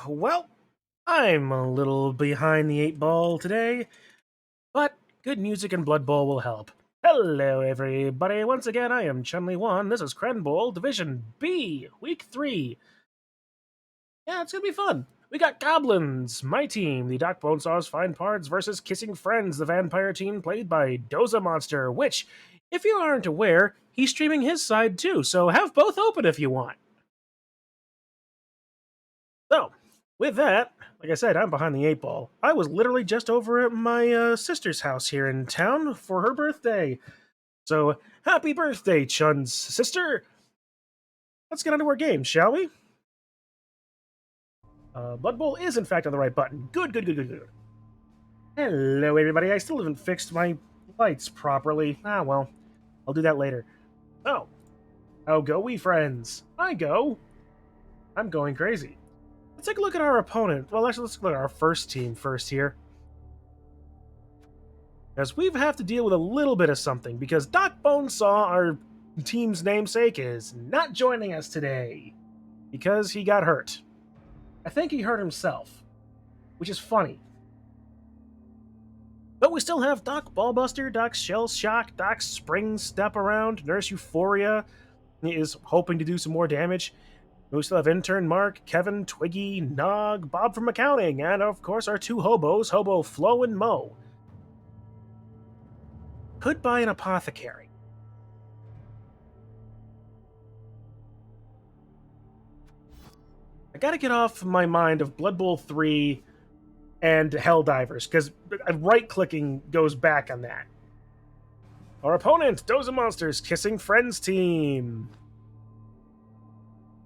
Well, I'm a little behind the eight ball today, but good music and Blood Bowl will help. Hello, everybody. Once again, I am Chunli1. This is Crenbowl, Division B, Week 3. Yeah, it's gonna be fun. We got Goblins, my team, the Doc Bonesaw's Fine Parts versus Kissing Friends, the vampire team played by Doza Monster, which, if you aren't aware, he's streaming his side too, so have both open if you want. So, with that, like I said, I'm behind the eight ball. I was literally just over at my sister's house here in town for her birthday. So, happy birthday, Chun's sister! Let's get into our game, shall we? Blood Bowl is, in fact, on the right button. Good. Hello, everybody. I still haven't fixed my lights properly. Ah, well. I'll do that later. Oh. How go we, friends? I go. I'm going crazy. Let's take a look at our opponent. Well, actually, let's look at our first team first here. As we have to deal with a little bit of something, because Doc Bonesaw, our team's namesake, is not joining us today. Because he got hurt. I think he hurt himself. Which is funny. But we still have Doc Ballbuster, Doc Shell Shock, Doc Spring Step Around, Nurse Euphoria. He is hoping to do some more damage. We still have Intern Mark, Kevin, Twiggy, Nog, Bob from Accounting, and of course our two hobos, Hobo Flo and Mo. Could buy an apothecary. I gotta get off my mind of Blood Bowl 3 and Helldivers, because right-clicking goes back on that. Our opponent, Doza Monsters, Kissing Friends team.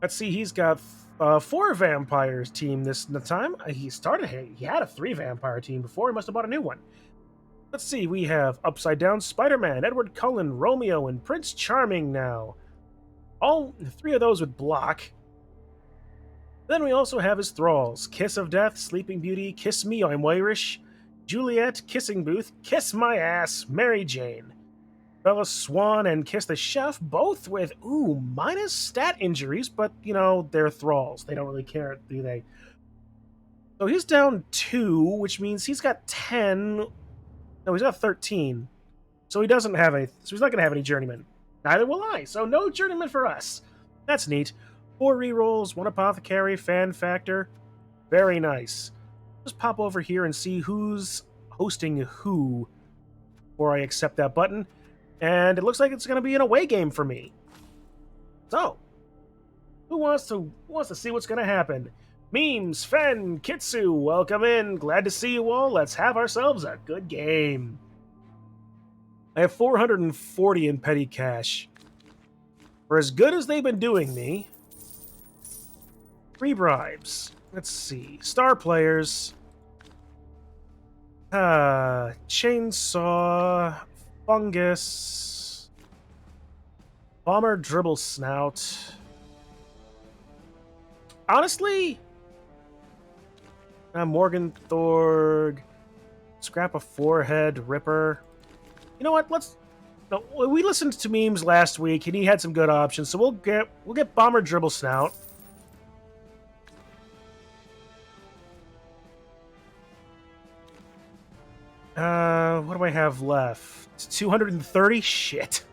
Let's see, he's got 4 vampires team this time. He had a 3 vampire team before. He must have bought a new one. Let's see, we have Upside Down Spider-Man, Edward Cullen, Romeo, and Prince Charming now. All 3 of those with block. Then we also have his thralls, Kiss of Death, Sleeping Beauty, Kiss Me, I'm Irish, Juliet, Kissing Booth, Kiss My Ass, Mary Jane. Bella Swan and Kiss the Chef, both with, minus stat injuries, but, they're thralls. They don't really care, do they? So he's down 2, which means he's got 10. No, he's got 13. So he doesn't have any, so he's not going to have any journeymen. Neither will I, so no journeyman for us. That's neat. 4 rerolls, 1 apothecary, fan factor. Very nice. Just pop over here and see who's hosting who before I accept that button. And it looks like it's going to be an away game for me. So, who wants to see what's going to happen? Memes, Fen, Kitsu, welcome in. Glad to see you all. Let's have ourselves a good game. I have 440 in petty cash. For as good as they've been doing me, 3 bribes. Let's see. Star players. Chainsaw. Fungus. Bomber Dribble Snout. Honestly, Morgan Thorg. Scrap a Forehead. Ripper. You know what? No, we listened to memes last week, and he had some good options, so we'll get Bomber Dribble Snout. What do I have left? 230? Shit.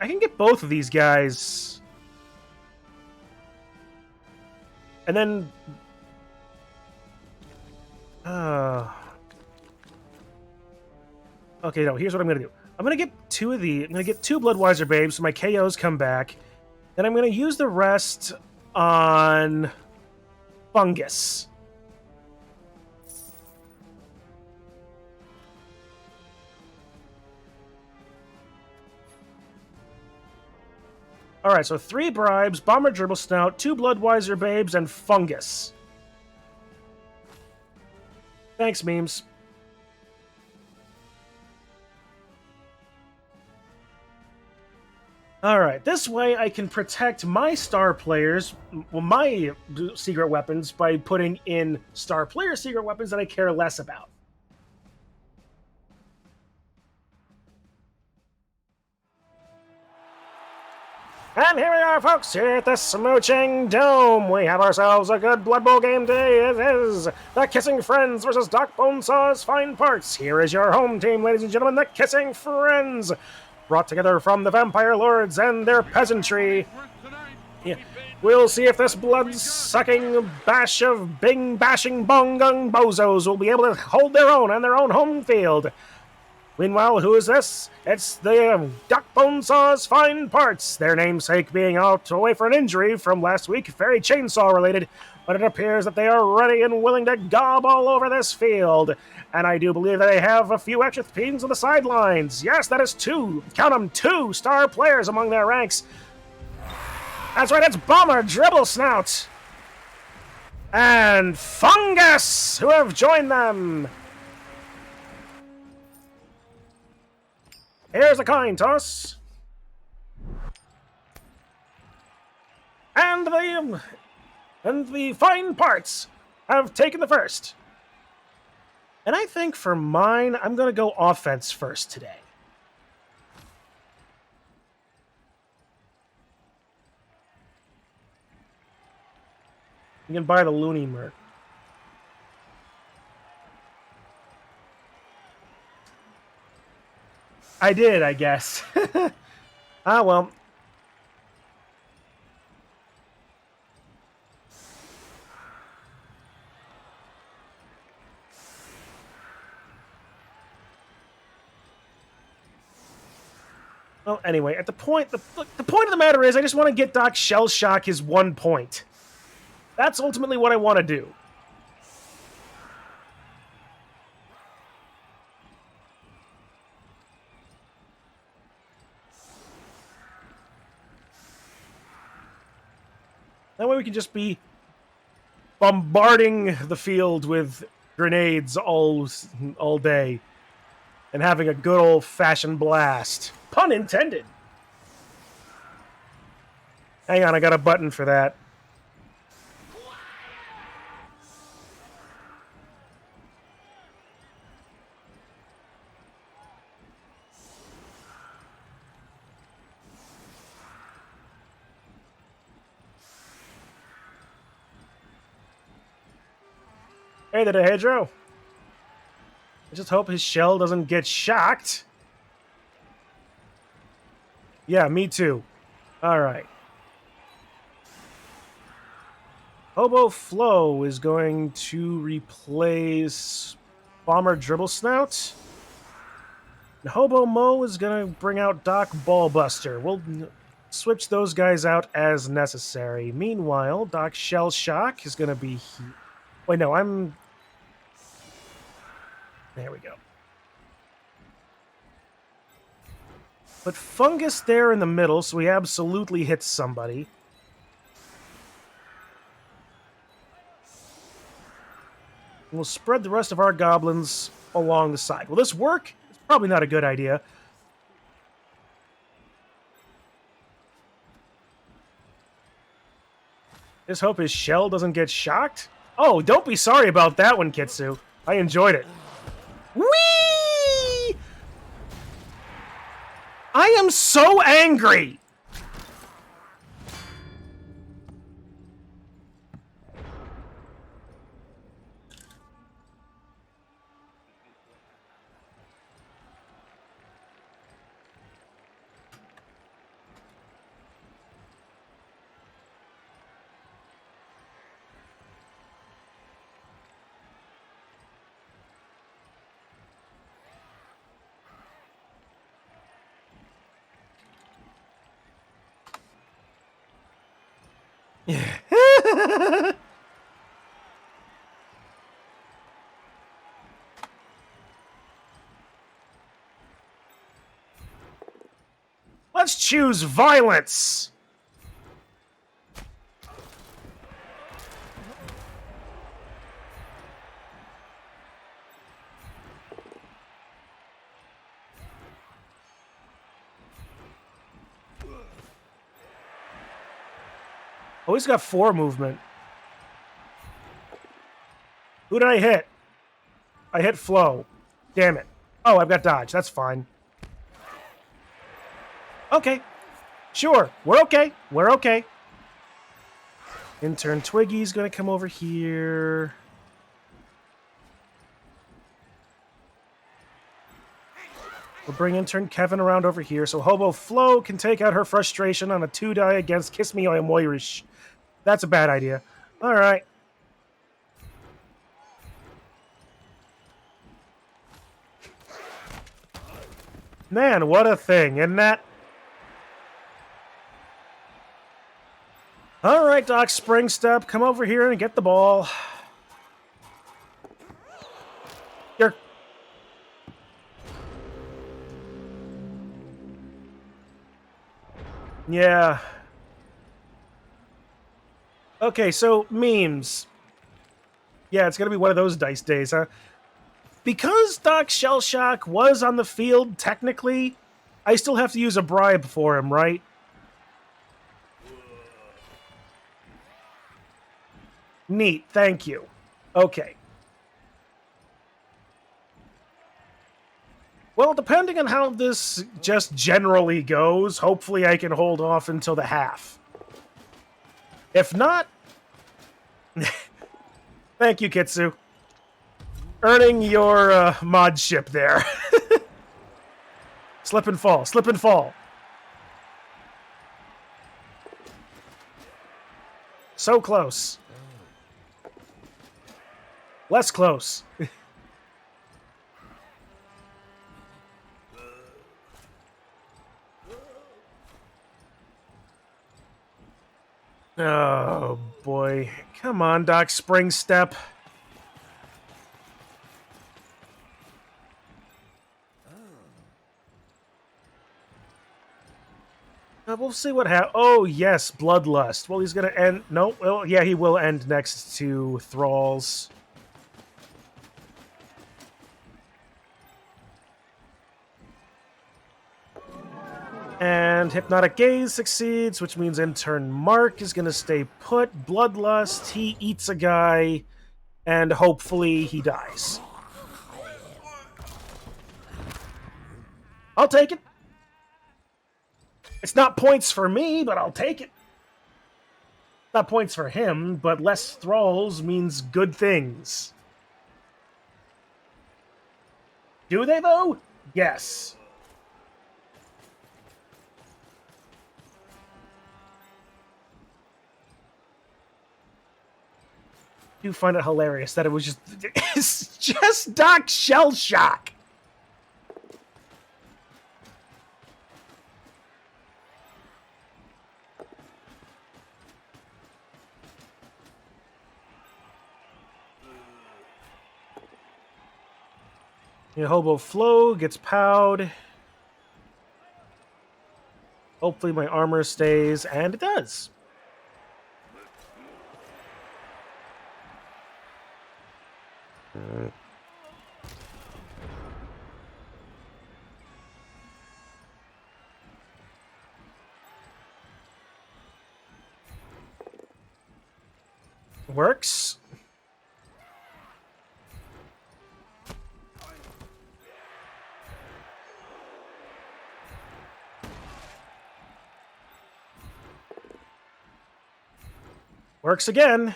I can get both of these guys. And then... Okay, no, here's what I'm going to do. I'm going to get 2 of the... I'm going to get 2 Bloodweiser Babes so my KOs come back. Then I'm going to use the rest on Fungus. Alright, so 3 bribes, Bomber Dribble Snout, 2 Bloodweiser Babes, and Fungus. Thanks, memes. Alright, this way I can protect my star players, my secret weapons, by putting in star player secret weapons that I care less about. And here we are, folks, here at the Smooching Dome. We have ourselves a good Blood Bowl game today. It is the Kissing Friends versus Doc Bonesaw's Fine Parts. Here is your home team, ladies and gentlemen, the Kissing Friends. Brought together from the Vampire Lords and their peasantry. Yeah. We'll see if this blood-sucking bash of bing-bashing bong-gung bozos will be able to hold their own on their own home field. Meanwhile, who is this? It's the Doc Bonesaw's Fine Parts, their namesake being out away for an injury from last week, very chainsaw-related, but it appears that they are ready and willing to gob all over this field. And I do believe that they have a few extra teams on the sidelines. Yes, that is two, count them, 2 star players among their ranks. That's right, it's Bomber Dribblesnout and Fungus who have joined them. Here's the coin toss. And the Fine Parts have taken the first. And I think for mine, I'm going to go offense first today. You can buy the Looney Merc. I did, I guess. Ah, well. Well, anyway, at the point of the matter is, I just want to get Doc Shell Shock his 1 point. That's ultimately what I want to do. That way we can just be bombarding the field with grenades all day and having a good old-fashioned blast. Pun intended. Hang on, I got a button for that. Hey there, Hedro. I just hope his shell doesn't get shocked. Yeah, me too. Alright. Hobo Flo is going to replace Bomber Dribblesnout. And Hobo Mo is going to bring out Doc Ballbuster. We'll switch those guys out as necessary. Meanwhile, Doc Shell Shock is going to be... Wait, no, I'm... There we go. But Fungus there in the middle, so he absolutely hits somebody. We'll spread the rest of our goblins along the side. Will this work? It's probably not a good idea. Just hope his shell doesn't get shocked. Oh, don't be sorry about that one, Kitsu. I enjoyed it. Whee! I am so angry! Let's choose violence. Oh, he's got 4 movement. Who did I hit? I hit Flo. Damn it. Oh, I've got dodge. That's fine. Okay. Sure, we're okay. We're okay. Intern Twiggy's gonna come over here. We'll bring intern Kevin around over here so Hobo Flo can take out her frustration on a 2-die against Kiss Me I Am Moirish. That's a bad idea. Alright. Man, what a thing, isn't that? Alright, Doc Springstep, come over here and get the ball. Here. Yeah. Okay, so memes. Yeah, it's gonna be one of those dice days, huh? Because Doc Shellshock was on the field, technically, I still have to use a bribe for him, right? Neat, thank you. Okay. Well, depending on how this just generally goes, hopefully I can hold off until the half. If not... Thank you, Kitsu. Earning your mod ship there. Slip and fall, slip and fall. So close. Less close. Oh, boy. Come on, Doc Springstep. We'll see what happens. Oh, yes, Bloodlust. Well, he's going to end... No, well, yeah, he will end next to Thralls. And Hypnotic Gaze succeeds, which means intern Mark is going to stay put. Bloodlust, he eats a guy, and hopefully he dies. I'll take it. It's not points for me, but I'll take it. Not points for him, but less thralls means good things. Do they, though? Yes. I do find it hilarious that it was just... It's just Doc Shellshock. Yeah, Hobo Flo gets powed. Hopefully my armor stays, and it does. Works. Works again.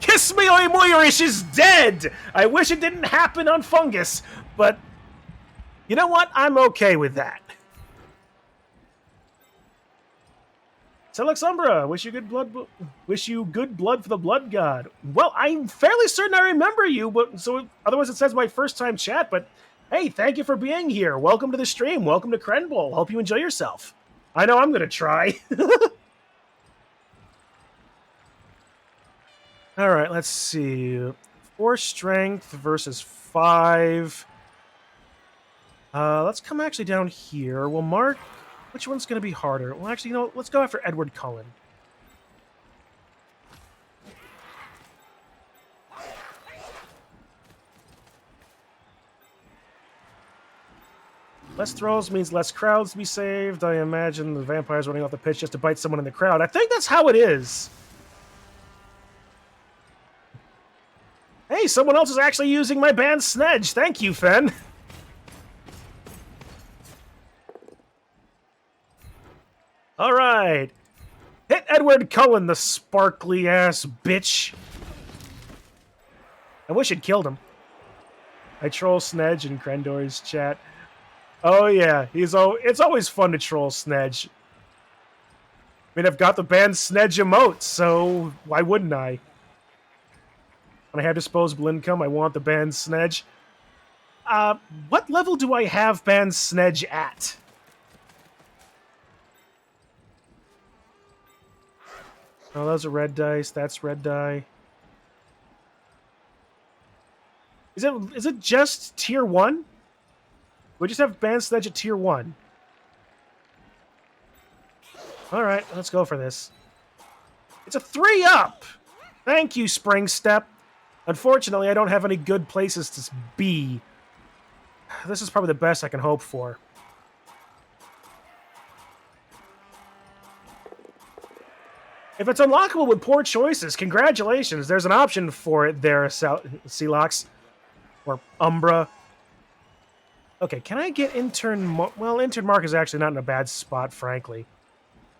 Kiss Me Oi Moirish is dead! I wish it didn't happen on Fungus, but you know what? I'm okay with that. Telexumbra, wish you good blood for the blood god. Well, I'm fairly certain I remember you, but so otherwise it says my first time chat, but hey, thank you for being here. Welcome to the stream. Welcome to Crenbowl. Hope you enjoy yourself. I know I'm gonna try. Alright, let's see. 4 strength versus 5. Let's come actually down here. We'll mark which one's going to be harder. Well, actually, you know, let's go after Edward Cullen. Less thralls means less crowds to be saved. I imagine the vampires running off the pitch just to bite someone in the crowd. I think that's how it is. Hey, someone else is actually using my band Snedge. Thank you, Fen. All right. Hit Edward Cullen, the sparkly ass bitch. I wish I'd killed him. I troll Snedge in Crendor's chat. Oh yeah, it's always fun to troll Snedge. I mean, I've got the banned Snedge emote, so why wouldn't I? When I have disposable income, I want the banned Snedge. What level do I have banned Snedge at? Oh, those are red dice. That's red die. Is it just tier 1? We just have banned Snedge at tier 1. Alright, let's go for this. It's a 3-up! Thank you, Spring Step. Unfortunately, I don't have any good places to be. This is probably the best I can hope for. If it's unlockable with poor choices, congratulations. There's an option for it there, Celox. Or Umbra. Okay, can I get Intern... Well, Intern Mark is actually not in a bad spot, frankly.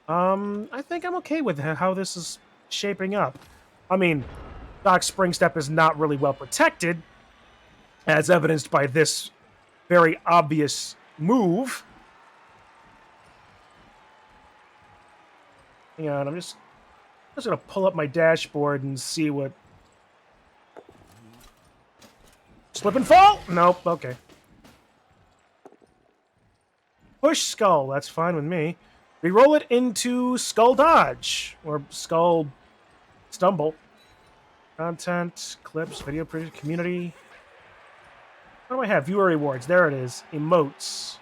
I think I'm okay with how this is shaping up. I mean, Doc Springstep is not really well protected, as evidenced by this very obvious move. Hang on, I'm just going to pull up my dashboard and see what... Slip and fall? Nope, okay. Push Skull, that's fine with me. Reroll it into Skull Dodge, or Skull Stumble. Content, clips, video, community. What do I have? Viewer rewards, there it is. Emotes.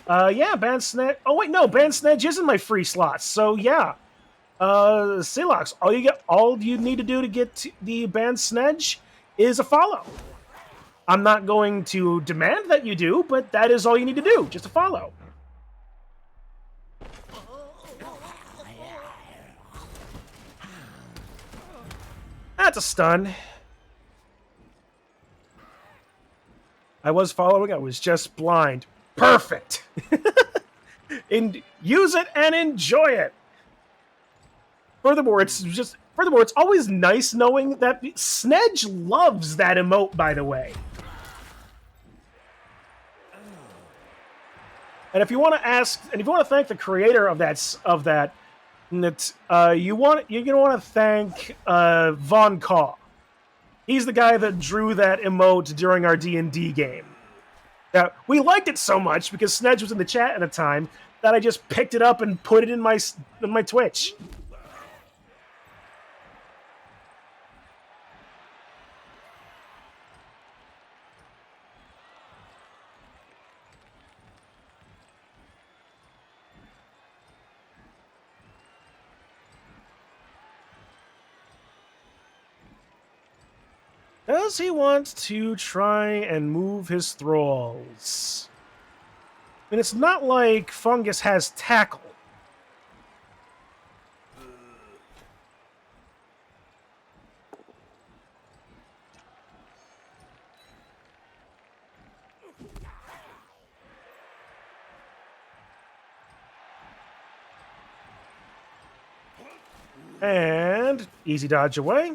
Yeah, Banned Snedge. Oh wait, no, Banned Snedge is in my free slots, so yeah. Celox, all you need to do to get the Banned Snedge is a follow. I'm not going to demand that you do, but that is all you need to do, just a follow. That's a stun. I was following, I was just blind. Perfect! And use it and enjoy it! Furthermore, it's always nice knowing that Snedge loves that emote, by the way. And if you want to thank the creator of that, you're going to want to thank Von Kaw. He's the guy that drew that emote during our D&D game. Now, we liked it so much because Snedge was in the chat at the time that I just picked it up and put it in my Twitch. Does he want to try and move his thralls? I mean, it's not like Fungus has tackle. And easy dodge away.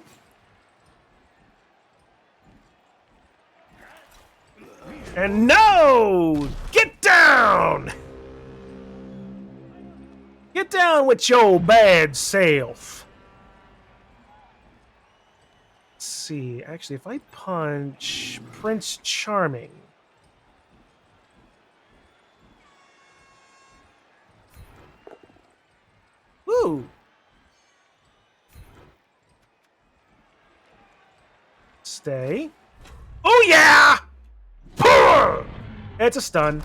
And no! Get down! Get down with your bad self. Let's see. Actually, if I punch Prince Charming. Woo! Stay. Oh yeah! It's a stun.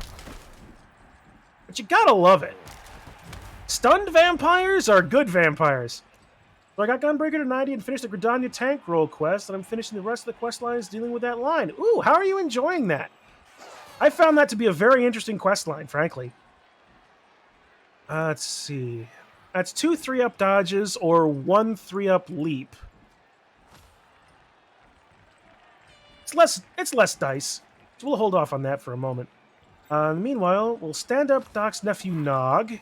But you gotta love it. Stunned vampires are good vampires. So I got Gunbreaker to 90 and finished the Gridania tank roll quest, and I'm finishing the rest of the quest lines dealing with that line. Ooh, how are you enjoying that? I found that to be a very interesting quest line, frankly. Let's see. That's 2 3-up dodges or 1 3-up leap. It's less dice. So we'll hold off on that for a moment. Meanwhile, we'll stand up Doc's nephew Nog.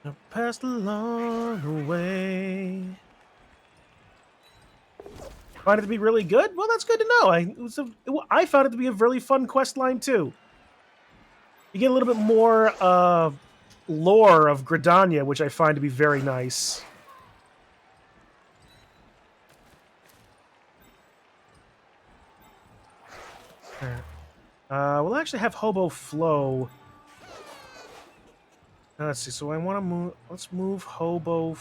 I passed along the way. Find it to be really good? Well, that's good to know. I found it to be a really fun quest line, too. You get a little bit more lore of Gridania, which I find to be very nice. We'll actually have Hobo Flow. Let's see. So I want to move. Let's move Hobo.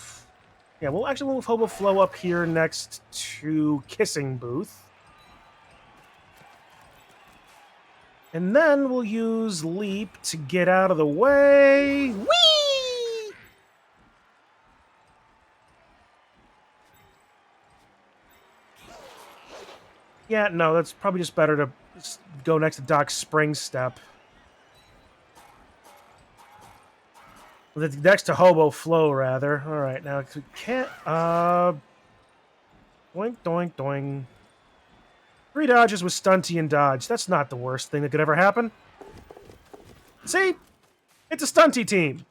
Yeah, we'll actually move Hobo Flow up here next to Kissing Booth. And then we'll use Leap to get out of the way. Whee! Yeah, no, that's probably just better to go next to Doc's Spring Step. Next to Hobo Flow, rather. All right, now we can't. Doink, doink, doink. 3 dodges with Stunty and Dodge. That's not the worst thing that could ever happen. See? It's a Stunty team.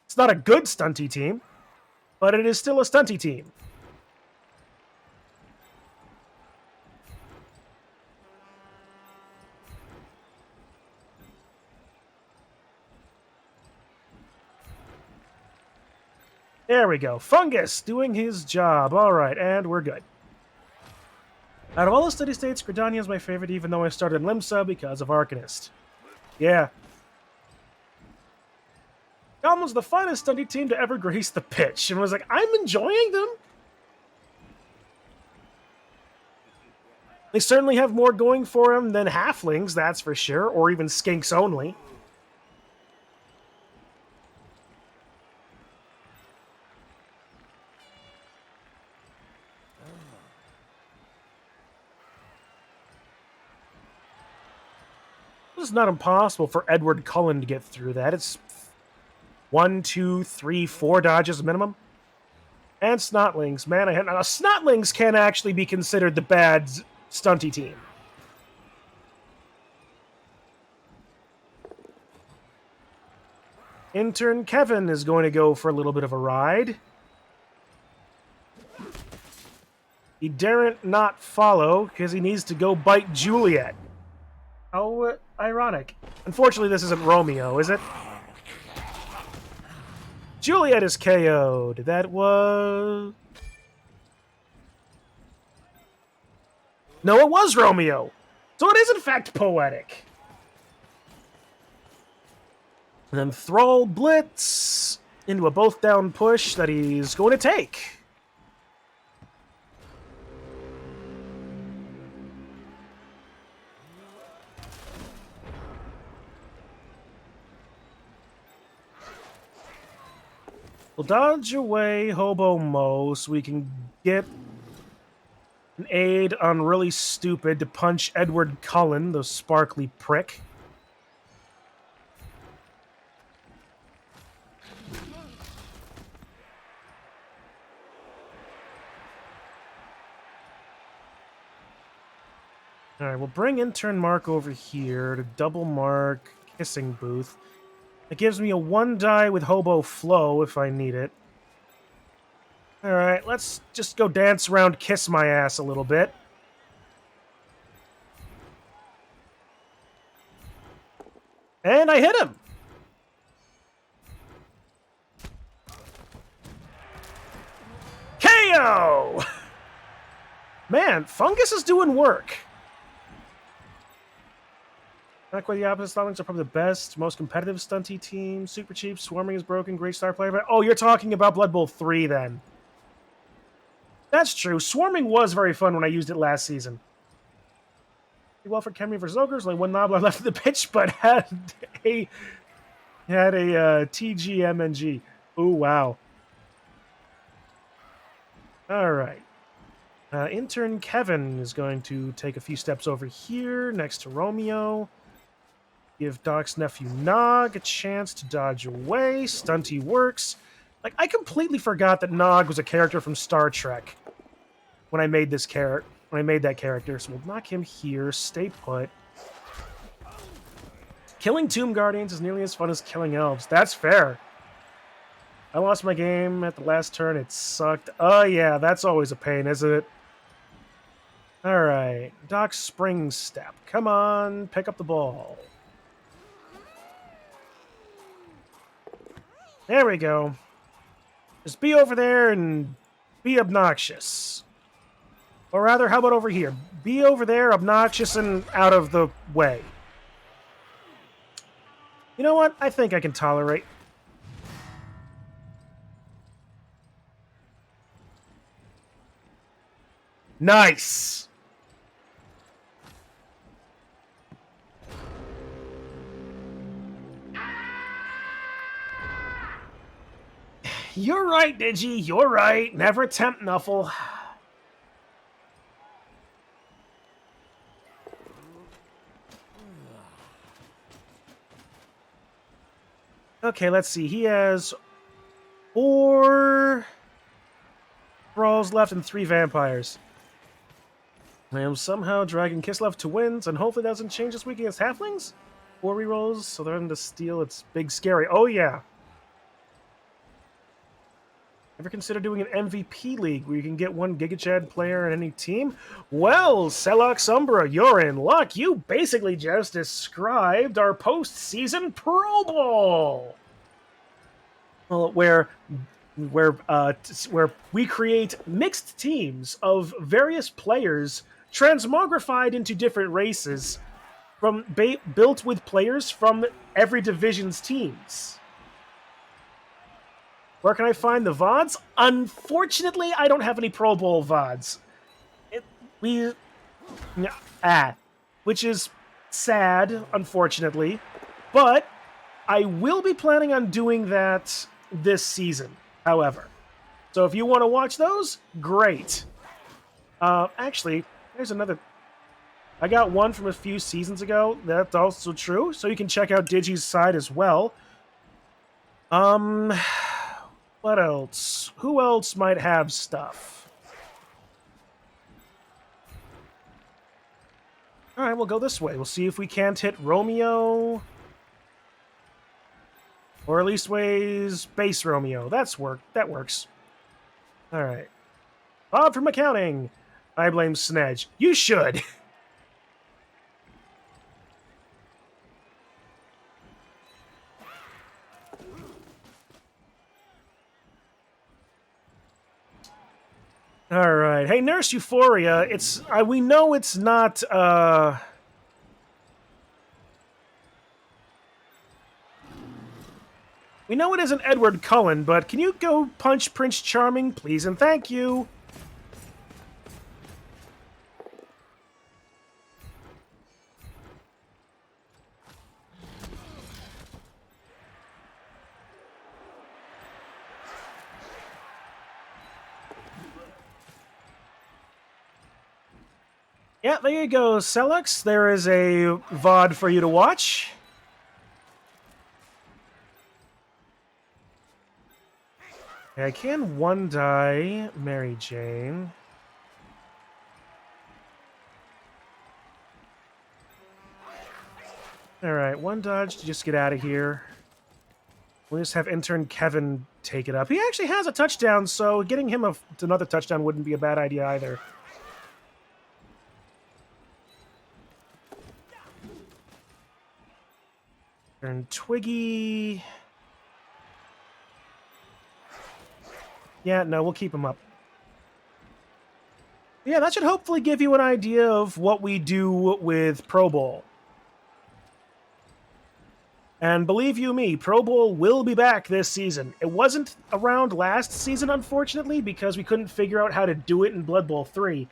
It's not a good Stunty team, but it is still a Stunty team. There we go. Fungus doing his job. All right, and we're good. Out of all the steady states, Gridania is my favorite, even though I started in Limsa because of Arcanist. Yeah. Goblins the finest Stunty team to ever grace the pitch, and was like, I'm enjoying them. They certainly have more going for them than Halflings, that's for sure, or even Skinks only. It's not impossible for Edward Cullen to get through that. It's 1, 2, 3, 4 dodges minimum. And Snotlings. Man, now Snotlings can actually be considered the bad Stunty team. Intern Kevin is going to go for a little bit of a ride. He daren't not follow because he needs to go bite Juliet. How ironic. Unfortunately, this isn't Romeo, is it? Juliet is KO'd. That was... No, it was Romeo. So it is, in fact, poetic. And then Thrall Blitz into a both down push that he's going to take. We'll dodge away Hobo Mo so we can get an aid on Really Stupid to punch Edward Cullen, the sparkly prick. Alright, we'll bring Intern Mark over here to double mark Kissing Booth. It gives me a 1 die with Hobo Flow if I need it. Alright, let's just go dance around Kiss My Ass a little bit. And I hit him! KO! Man, Fungus is doing work. Not quite the opposite. Stuntlings are probably the best, most competitive Stunty team. Super cheap, Swarming is broken, great star player. But oh, you're talking about Blood Bowl 3 then. That's true. Swarming was very fun when I used it last season. Well for Kemi versus Ogres, only 1 Nobbler left in the pitch, but had a TGMNG. Ooh, wow. All right. Intern Kevin is going to take a few steps over here next to Romeo. Give Doc's nephew Nog a chance to dodge away. Stunty works. Like, I completely forgot that Nog was a character from Star Trek when I made this character. When I made that character, so we'll knock him here. Stay put. Killing Tomb Guardians is nearly as fun as killing elves. That's fair. I lost my game at the last turn. It sucked. Oh, yeah, that's always a pain, isn't it? All right. Doc Spring Step. Come on, pick up the ball. There we go. Just be over there and be obnoxious. Or rather, how about over here? Be over there, obnoxious and out of the way. You know what? I think I can tolerate. Nice! You're right, Digi. You're right. Never tempt Nuffle. Okay, let's see. He has 4 brawls left and 3 vampires. I am somehow dragging Kislev to wins, and hopefully that doesn't change this week against Halflings. 4 rerolls, so they're having to steal. It's big scary. Oh, yeah. Ever consider doing an MVP league where you can get 1 GigaChad player on any team? Well, Selox Umbra, you're in luck. You basically just described our postseason Pro Bowl. Well, where we create mixed teams of various players transmogrified into different races built with players from every division's teams. Where can I find the VODs? Unfortunately, I don't have any Pro Bowl VODs. Which is sad, unfortunately. But I will be planning on doing that this season, however. So if you want to watch those, great. Actually, there's another. I got one from a few seasons ago. That's also true. So you can check out Digi's side as well. What else? Who else might have stuff? All right, we'll go this way. We'll see if we can't hit Romeo. Or at least ways base Romeo. That works. All right. Bob from accounting. I blame Snedge. You should. All right. Hey, Nurse Euphoria. We know it's not. We know it isn't Edward Cullen, but can you go punch Prince Charming, please and thank you? Yeah, there you go, Selux. There is a VOD for you to watch. I can 1-die Mary Jane. Alright, 1 dodge to just get out of here. We'll just have intern Kevin take it up. He actually has a touchdown, so getting him another touchdown wouldn't be a bad idea either. Turn Twiggy. Yeah, no, we'll keep him up. Yeah, that should hopefully give you an idea of what we do with Pro Bowl. And believe you me, Pro Bowl will be back this season. It wasn't around last season, unfortunately, because we couldn't figure out how to do it in Blood Bowl 3.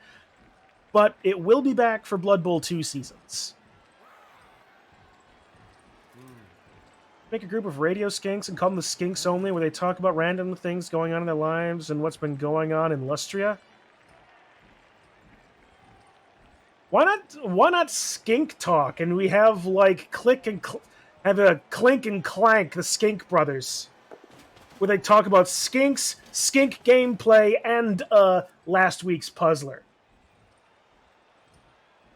But it will be back for Blood Bowl 2 seasons. Make a group of radio skinks and call them the Skinks Only, where they talk about random things going on in their lives and what's been going on in Lustria. Why not skink talk and we have like have a Clink and Clank, the Skink brothers, where they talk about skinks, skink gameplay, and last week's puzzler.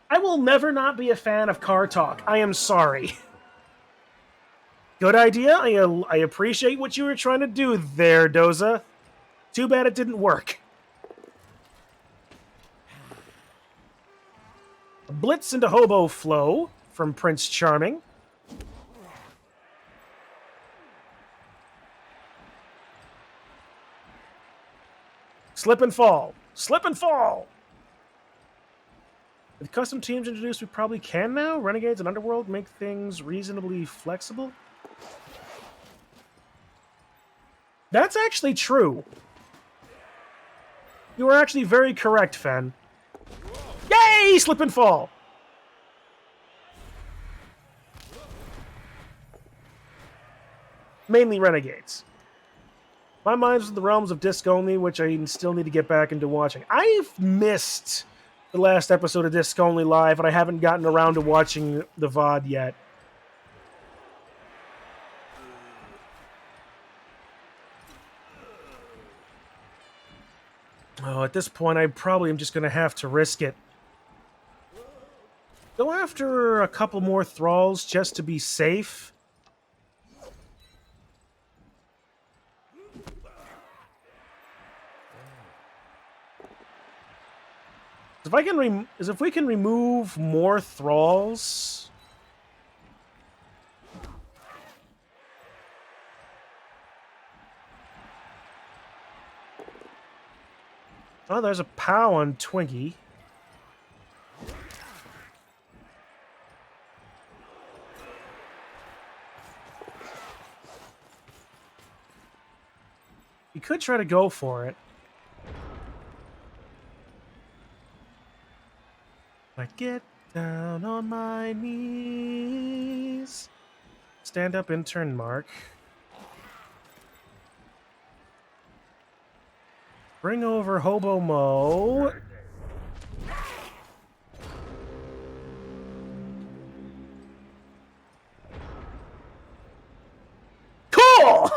I will never not be a fan of car talk. I am sorry. Good idea. I appreciate what you were trying to do there, Doza. Too bad it didn't work. A blitz into Hobo Flow from Prince Charming. Slip and fall. Slip and fall! With custom teams introduced, we probably can now. Renegades and Underworld make things reasonably flexible. That's actually true. You were actually very correct, Fen. Yay! Slip and fall! Mainly Renegades. My mind's in the realms of disc only, which I still need to get back into watching. I've missed the last episode of Disc Only Live, and I haven't gotten around to watching the VOD yet. Oh, at this point, I probably am just going to have to risk it. Go after a couple more thralls just to be safe. If we can remove more thralls. Oh, there's a POW on Twinkie. You could try to go for it. I get down on my knees. Stand up in turn mark. Bring over Hobo Mo. Cool!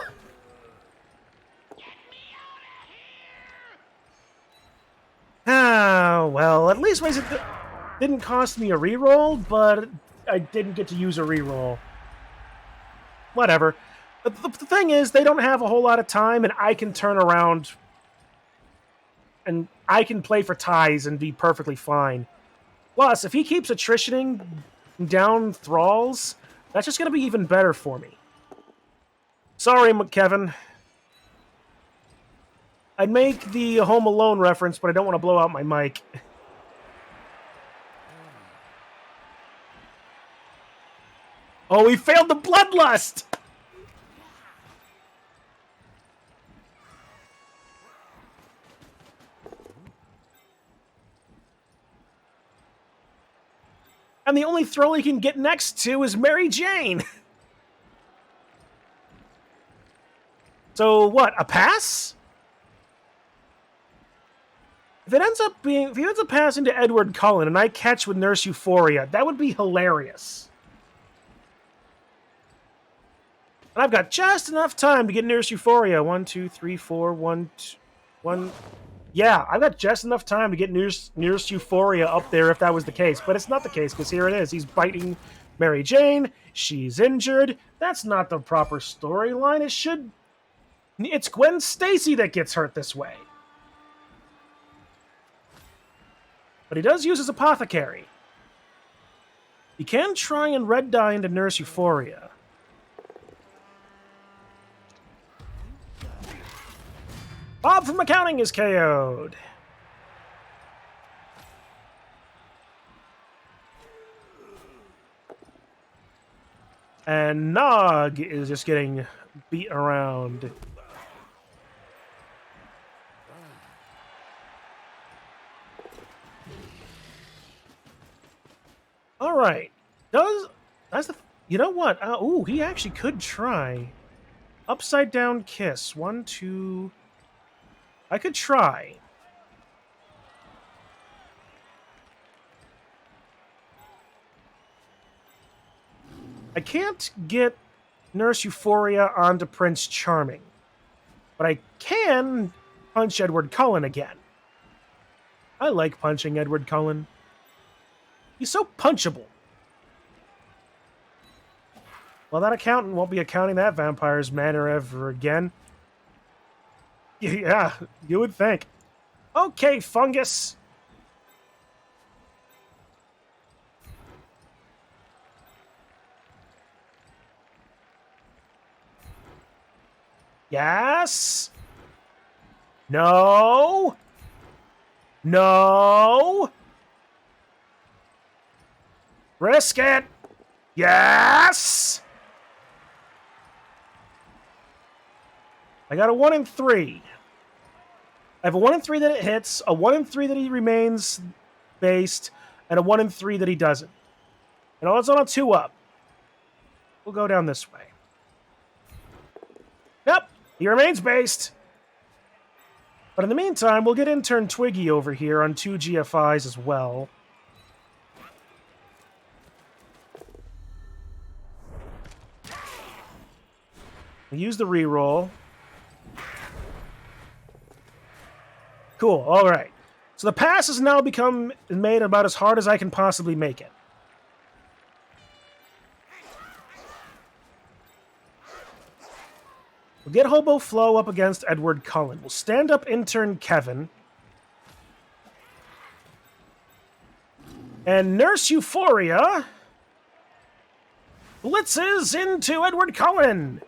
Ah, well, at least it didn't cost me a reroll, but I didn't get to use a reroll. Whatever. The thing is, they don't have a whole lot of time, and I can turn around and I can play for ties and be perfectly fine. Plus, if he keeps attritioning down thralls, that's just going to be even better for me. Sorry, Kevin. I'd make the Home Alone reference, but I don't want to blow out my mic. Oh, he failed the Bloodlust! And the only throw he can get next to is Mary Jane. So what, a pass? If he ends up passing to Edward Cullen and I catch with Nurse Euphoria, that would be hilarious. And I've got just enough time to get Nurse Euphoria. 1, 2, 3, 4, 1, 2, 1. Yeah, I've got just enough time to get Nurse Euphoria up there if that was the case. But it's not the case, because here it is. He's biting Mary Jane. She's injured. That's not the proper storyline. It's Gwen Stacy that gets hurt this way. But he does use his Apothecary. He can try and red dye into Nurse Euphoria. Bob from accounting is KO'd. And Nog is just getting beat around. All right. You know what? Ooh, he actually could try. Upside down kiss. 1, 2. I could try. I can't get Nurse Euphoria onto Prince Charming, but I can punch Edward Cullen again. I like punching Edward Cullen. He's so punchable. Well, that accountant won't be accounting that vampire's manner ever again. Yeah, you would think. Okay, fungus. Yes. No. No. Risk it. Yes. I got a 1 in 3. I have a 1 in 3 that it hits, a 1 in 3 that he remains based, and a 1 in 3 that he doesn't. And all it's on a 2 up. We'll go down this way. Yep, he remains based. But in the meantime, we'll get intern Twiggy over here on 2 GFIs as well. We'll use the reroll. Cool, alright. So the pass has now become made about as hard as I can possibly make it. We'll get Hobo Flo up against Edward Cullen. We'll stand up intern Kevin. And Nurse Euphoria blitzes into Edward Cullen.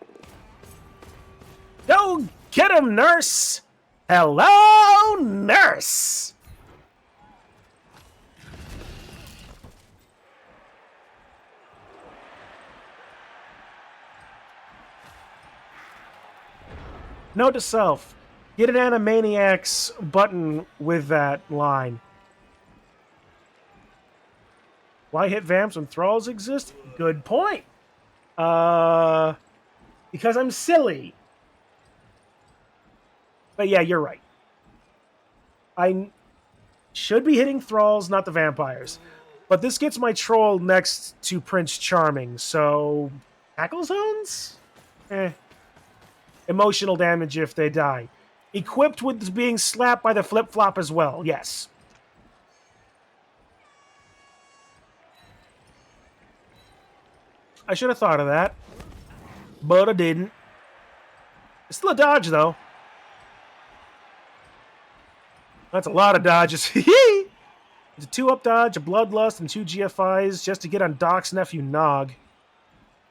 Go get him, Nurse! Hello, Nurse! Note to self, get an Animaniacs button with that line. Why hit vamps when thralls exist? Good point. Because I'm silly. But yeah, you're right. I should be hitting thralls, not the vampires. But this gets my troll next to Prince Charming, so... Tackle zones? Emotional damage if they die. Equipped with being slapped by the flip-flop as well, yes. I should have thought of that. But I didn't. It's still a dodge, though. That's a lot of dodges. It's a 2-up dodge, a Bloodlust, and 2 GFIs just to get on Doc's nephew Nog.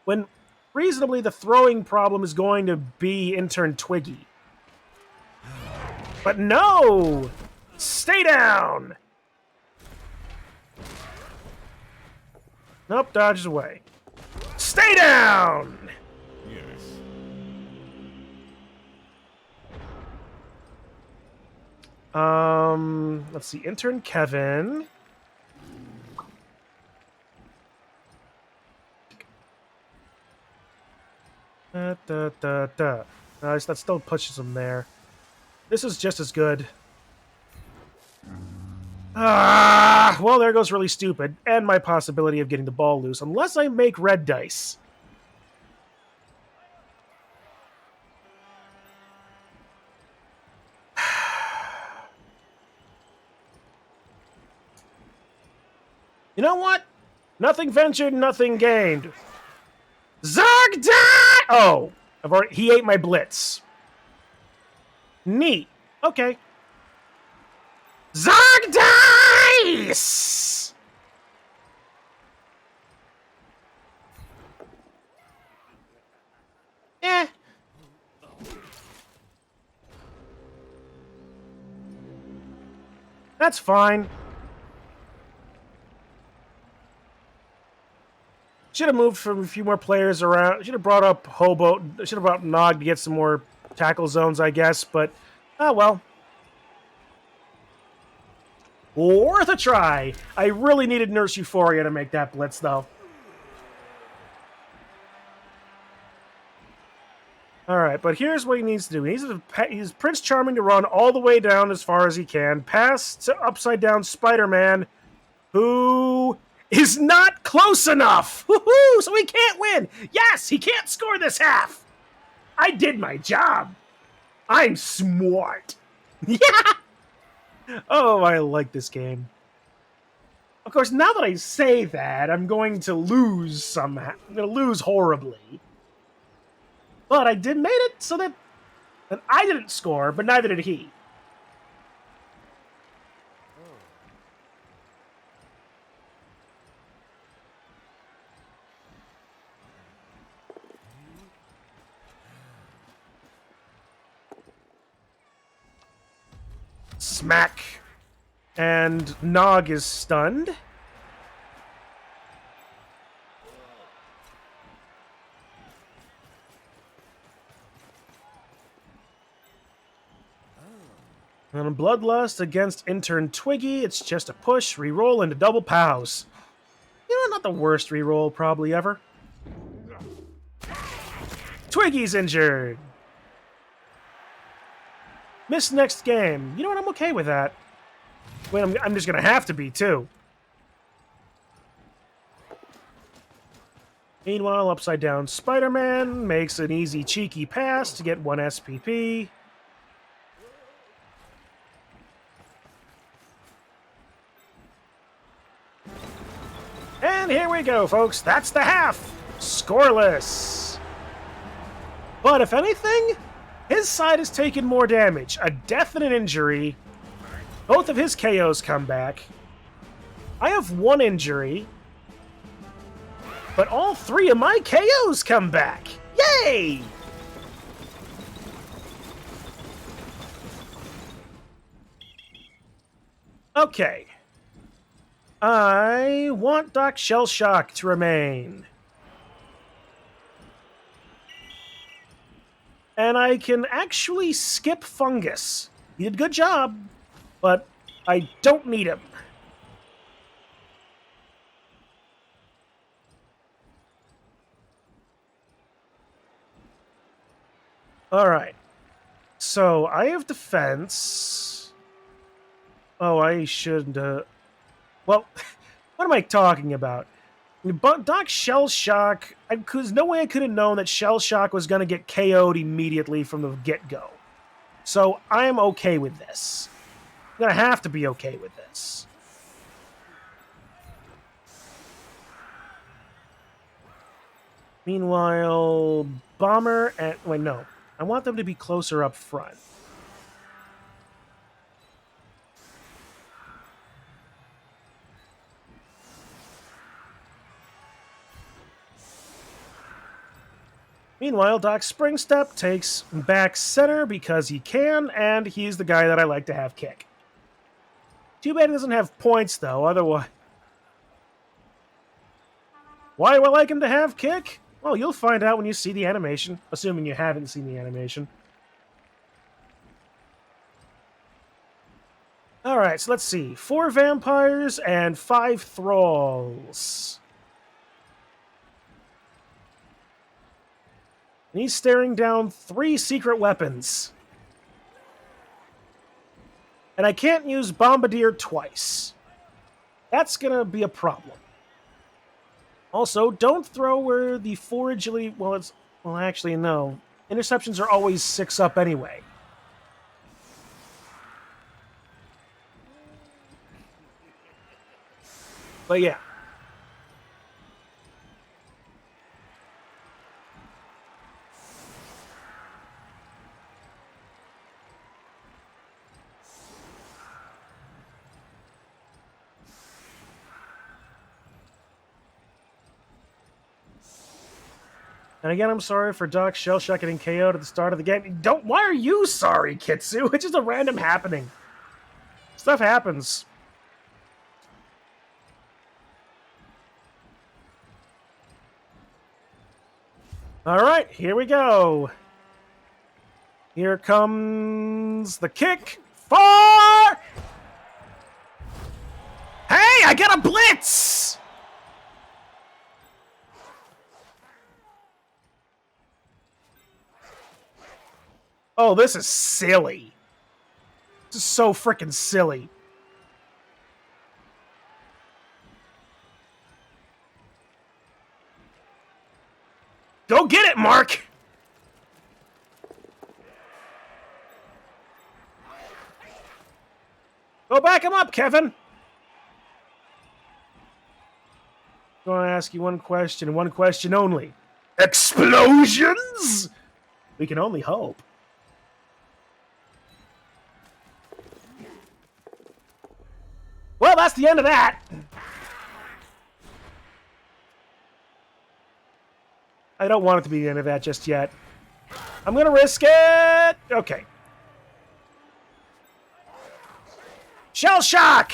When reasonably the throwing problem is going to be intern Twiggy. But no! Stay down! Nope, dodges away. Stay down! Yes. Let's see. Intern Kevin. Nice, that still pushes him there. This is just as good. Well, there goes really stupid. And my possibility of getting the ball loose, unless I make red dice. You know what? Nothing ventured, nothing gained. Zog die! Oh, he ate my blitz. Neat. Okay. Zog dice! That's fine. Should have moved from a few more players around. Should have brought up Hobo. Should have brought Nog to get some more tackle zones, I guess. But, oh well. Worth a try. I really needed Nurse Euphoria to make that blitz, though. All right, but here's what he needs to do. He needs Prince Charming to run all the way down as far as he can, pass to Upside Down Spider-Man, who is not close enough. Woohoo! So he can't win. Yes, he can't score this half. I did my job. I'm smart. Yeah. Oh, I like this game. Of course, now that I say that, I'm going to lose somehow. I'm going to lose horribly. But I did made it so that I didn't score, but neither did he. Smack. And Nog is stunned. And Bloodlust against intern Twiggy. It's just a push, reroll, into double pows. You know, not the worst reroll probably ever. Twiggy's injured. Miss next game. You know what? I'm okay with that. Wait, I'm just going to have to be, too. Meanwhile, Upside Down Spider-Man makes an easy, cheeky pass to get 1 SPP. And here we go, folks. That's the half. Scoreless. But if anything, his side has taken more damage. A death and an injury. Both of his KOs come back. I have 1 injury. But all 3 of my KOs come back. Yay! Okay. I want Doc Shellshock to remain. And I can actually skip Fungus. He did a good job, but I don't need him. Alright. So, I have defense. Oh, I should, well, what am I talking about? But Doc Shellshock, because no way I could have known that Shellshock was going to get KO'd immediately from the get-go. So I'm okay with this. I'm going to have to be okay with this. Meanwhile, Bomber and... Wait, no. I want them to be closer up front. Meanwhile, Doc Springstep takes back center because he can, and he's the guy that I like to have kick. Too bad he doesn't have points, though, otherwise... Why do I like him to have kick? Well, you'll find out when you see the animation, assuming you haven't seen the animation. Alright, so let's see. 4 vampires and 5 thralls. And he's staring down 3 secret weapons. And I can't use Bombardier twice. That's gonna be a problem. Also, don't throw where the 4 agility... Well, it's... Well, actually, no. Interceptions are always 6 up anyway. But yeah. And again, I'm sorry for Doc Shellshock getting KO'd at the start of the game. Why are you sorry, Kitsu? It's just a random happening. Stuff happens. Alright, here we go. Here comes the kick. For... Hey, I got a blitz! Oh, this is silly. This is so freaking silly. Go get it, Mark! Go back him up, Kevin! going to ask you one question and one question only. Explosions? We can only hope. Well, that's the end of that. I don't want it to be the end of that just yet. I'm going to risk it. Okay. Shell shock!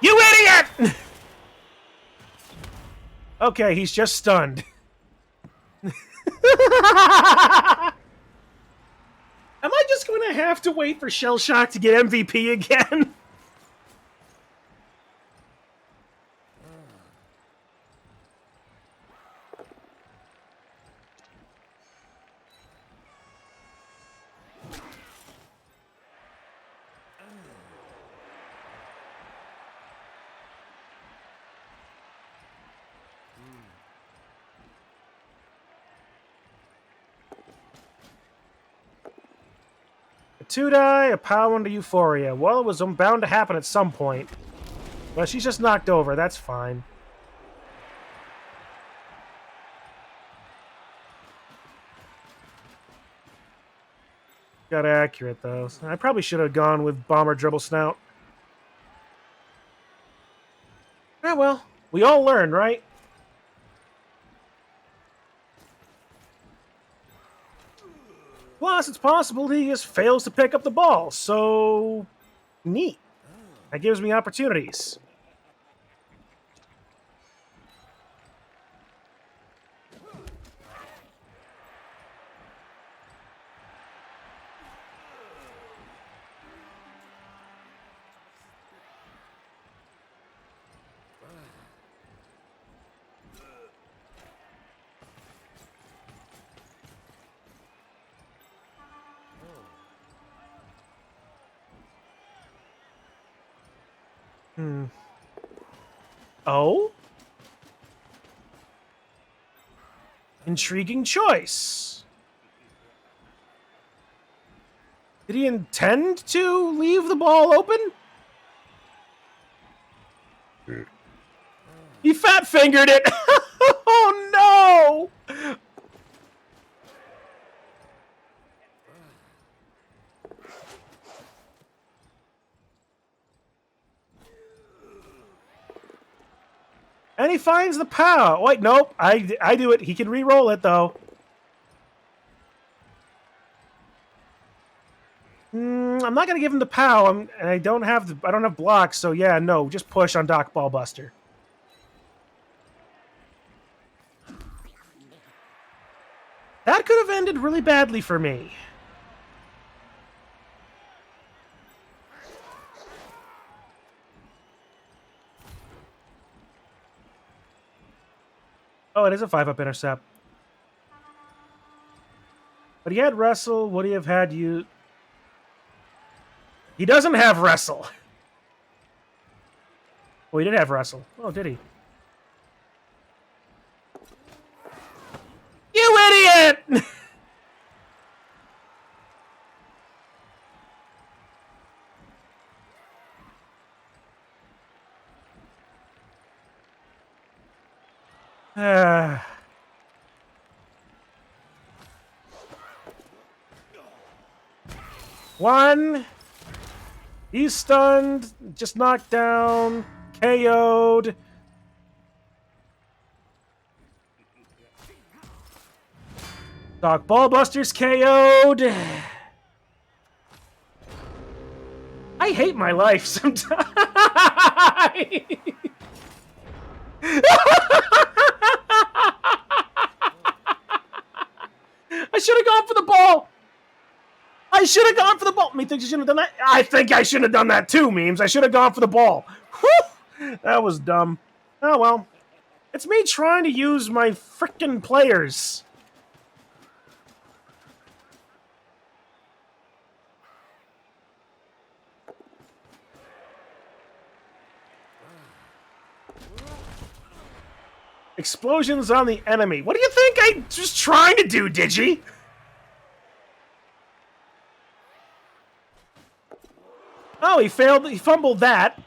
You idiot! Okay, he's just stunned. Am I just going to have to wait for Shell Shock to get MVP again? A 2-die, a power into Euphoria. Well, it was bound to happen at some point. But she's just knocked over. That's fine. Got accurate, though. I probably should have gone with Bomber Dribble Snout. Ah, well. We all learned, right? Plus, it's possible he just fails to pick up the ball, so... Neat. That gives me opportunities. Oh? Intriguing choice. Did he intend to leave the ball open? He fat-fingered it! Oh no! And he finds the power. Wait, nope. I do it. He can re-roll it, though. I'm not going to give him the POW. And I don't have blocks, so yeah, no. Just push on Doc Ballbuster. That could have ended really badly for me. Oh, it is a 5-up intercept. But he had Wrestle. Would he have had you... He doesn't have Wrestle. Well, he did have Wrestle. Oh, did he? You idiot! One. He's stunned. Just knocked down. KO'd. Doc Ballbuster's KO'd. I hate my life sometimes. I should have gone for the ball. I should have gone for the ball. Me thinks you shouldn't have done that. I think I should have done that too, Memes. I should have gone for the ball. Whew! That was dumb. Oh, well. It's me trying to use my frickin' players. Explosions on the enemy. What do you think I was trying to do, Digi? Oh, he failed. He fumbled that.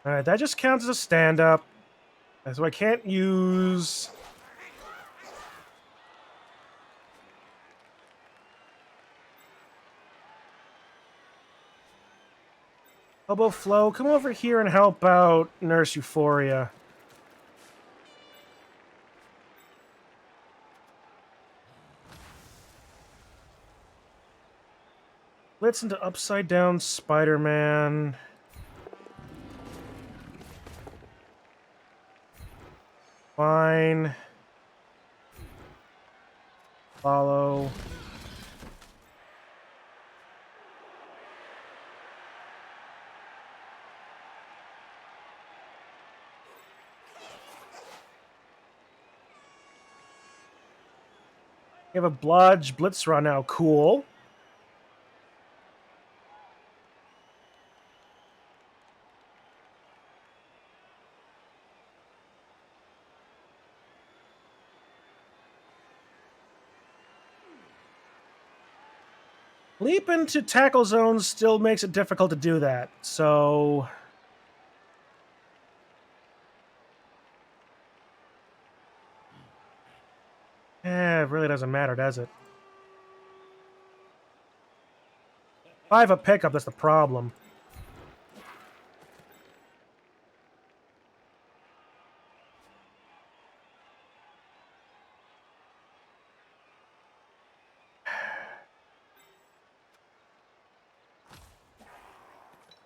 Alright, that just counts as a stand-up. So I can't use... Hobo Flo, come over here and help out Nurse Euphoria. Blitz into Upside Down Spider-Man. Fine. Follow. We have a Blodge Blitz run now. Cool. Leap into tackle zones still makes it difficult to do that, so... it really doesn't matter, does it? 5 a pickup, that's the problem.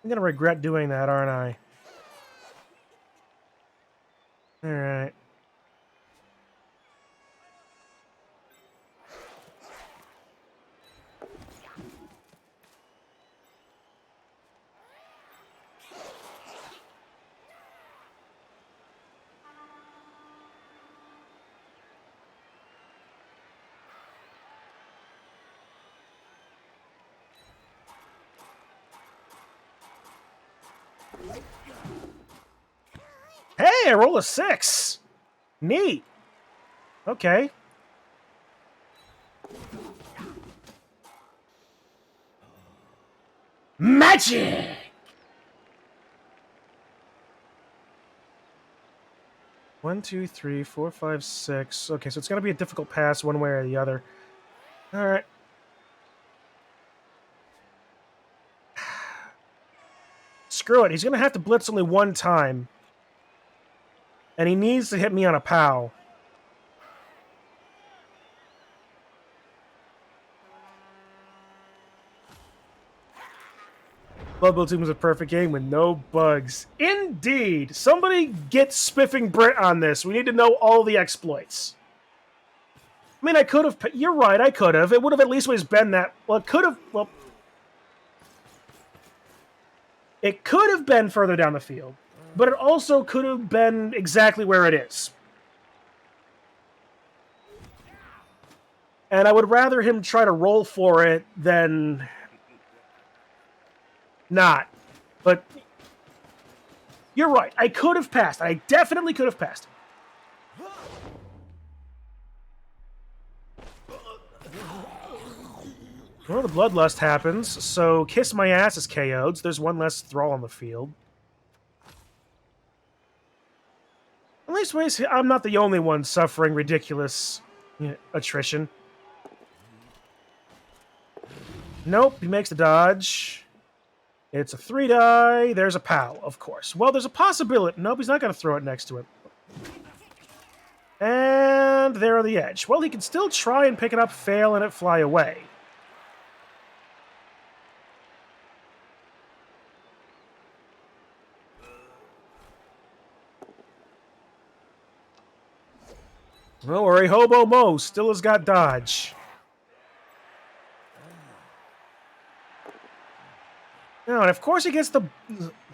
I'm gonna regret doing that, aren't I? Alright. Hey, I roll a 6! Neat! Okay. Magic! One, two, three, four, five, six. Okay, so it's gonna be a difficult pass one way or the other. Alright. Screw it, he's gonna have to blitz only one time. And he needs to hit me on a POW. Blood Bowl 2 was a perfect game with no bugs. Indeed! Somebody get Spiffing Brit on this. We need to know all the exploits. I mean, I could have... You're right, I could have. It would have at least always been that... Well, it could have... Well... It could have been further down the field. But it also could have been exactly where it is. And I would rather him try to roll for it than... not. But you're right. I could have passed. I definitely could have passed. Well, the Bloodlust happens, so Kiss My Ass is KO'd, so there's one less Thrall on the field. At least I'm not the only one suffering ridiculous attrition. Nope, he makes the dodge. It's a 3-die. There's a POW, of course. Well, there's a possibility. Nope, he's not going to throw it next to him. And they're on the edge. Well, he can still try and pick it up, fail, and it fly away. Don't worry, Hobo Mo still has got dodge. No, and of course he gets the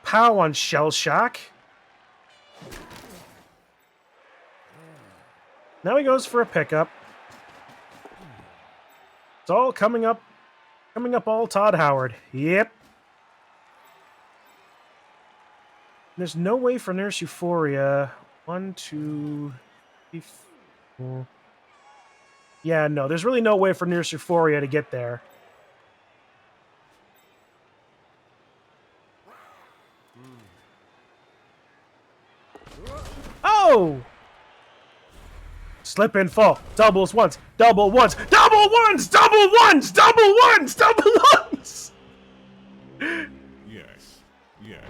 POW on Shell Shock. Now he goes for a pickup. It's all coming up all Todd Howard. Yep. There's no way for Nurse Euphoria. 1, 2, 3, 4. Yeah, no, there's really no way for Nurse Euphoria to get there. Oh! Slip and fall. Doubles once. Double once. Double ones! Double ones! Double ones! Double ones! Yes. Yes.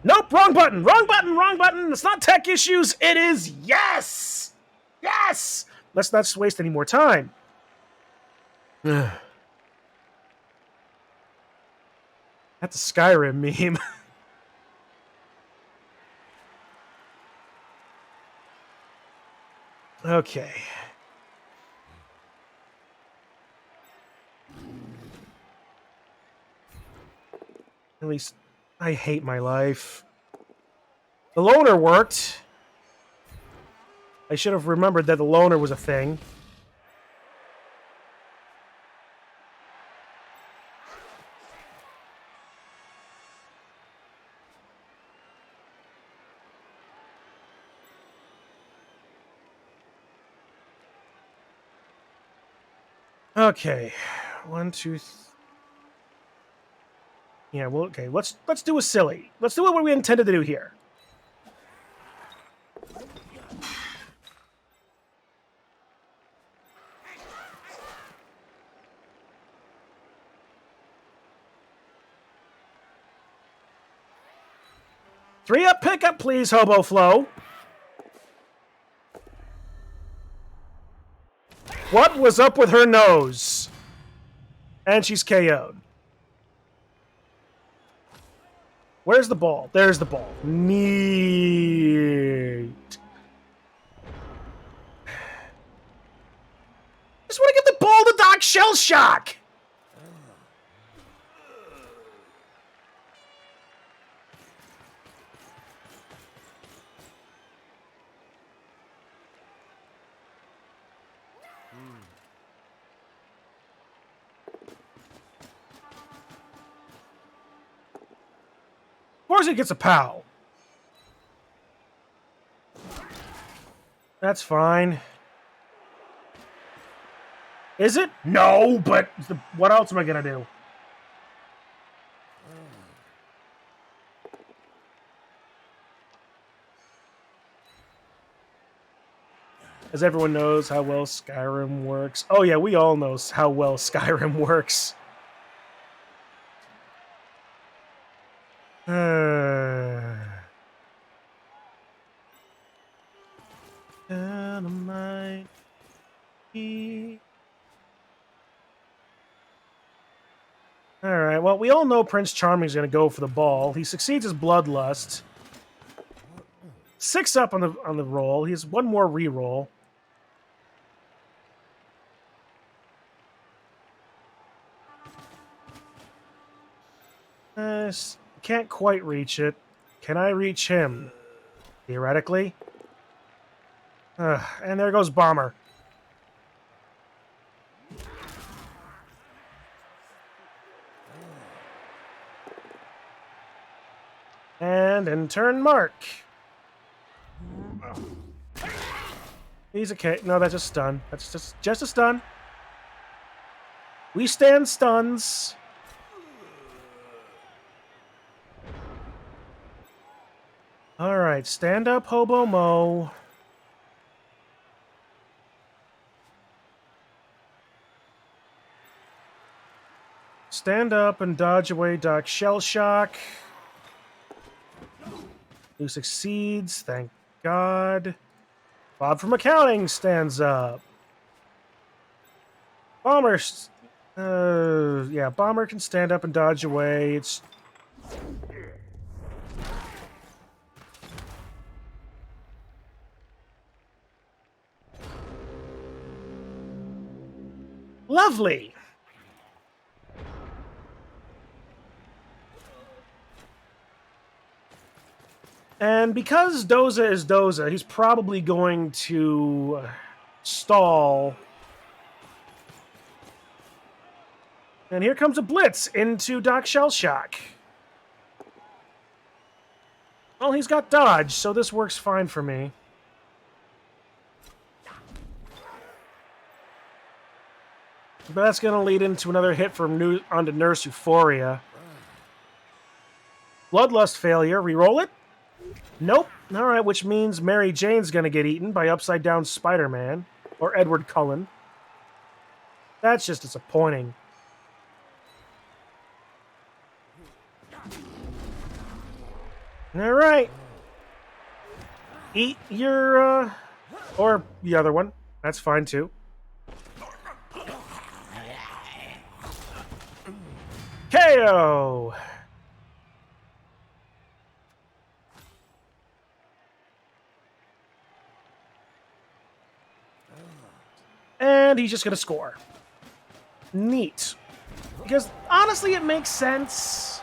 Nope, wrong button. Wrong button. Wrong button. It's not tech issues. It is yes! Yes! Let's not waste any more time. That's a Skyrim meme. Okay. At least I hate my life. The loner worked. I should have remembered that the loner was a thing. Okay. 1, 2, yeah, well, okay. Let's do a silly. Let's do what we intended to do here. Three up pickup, please, Hobo Flow. What was up with her nose? And she's KO'd. Where's the ball? There's the ball. Neat. Just want to get the ball to Doc Shell Shock. Of course he gets a POW. That's fine. Is it? No, but what else am I going to do? As everyone knows how well Skyrim works. Oh yeah, we all know how well Skyrim works. Dynamite. Alright, well, we all know Prince Charming's going to go for the ball. He succeeds his bloodlust. 6 up on the roll. He has one more re-roll. Can't quite reach it. Can I reach him? Theoretically. And there goes Bomber. And in turn, Mark. He's okay. No, that's a stun. That's just a stun. We stand stuns. All right, stand up, Hobo Mo. Stand up and dodge away Doc Shell Shock. Who succeeds, thank God. Bob from accounting stands up. Bomber, yeah, Bomber can stand up and dodge away. It's lovely. And because Doza is Doza, he's probably going to stall. And here comes a blitz into Doc Shellshock. Well, he's got dodge, so this works fine for me. But that's going to lead into another hit from onto Nurse Euphoria. Bloodlust failure. Reroll it? Nope. All right, which means Mary Jane's going to get eaten by Upside Down Spider-Man. Or Edward Cullen. That's just disappointing. All right. Eat your, or the other one. That's fine, too. KO! And he's just going to score. Neat. Because, honestly, it makes sense.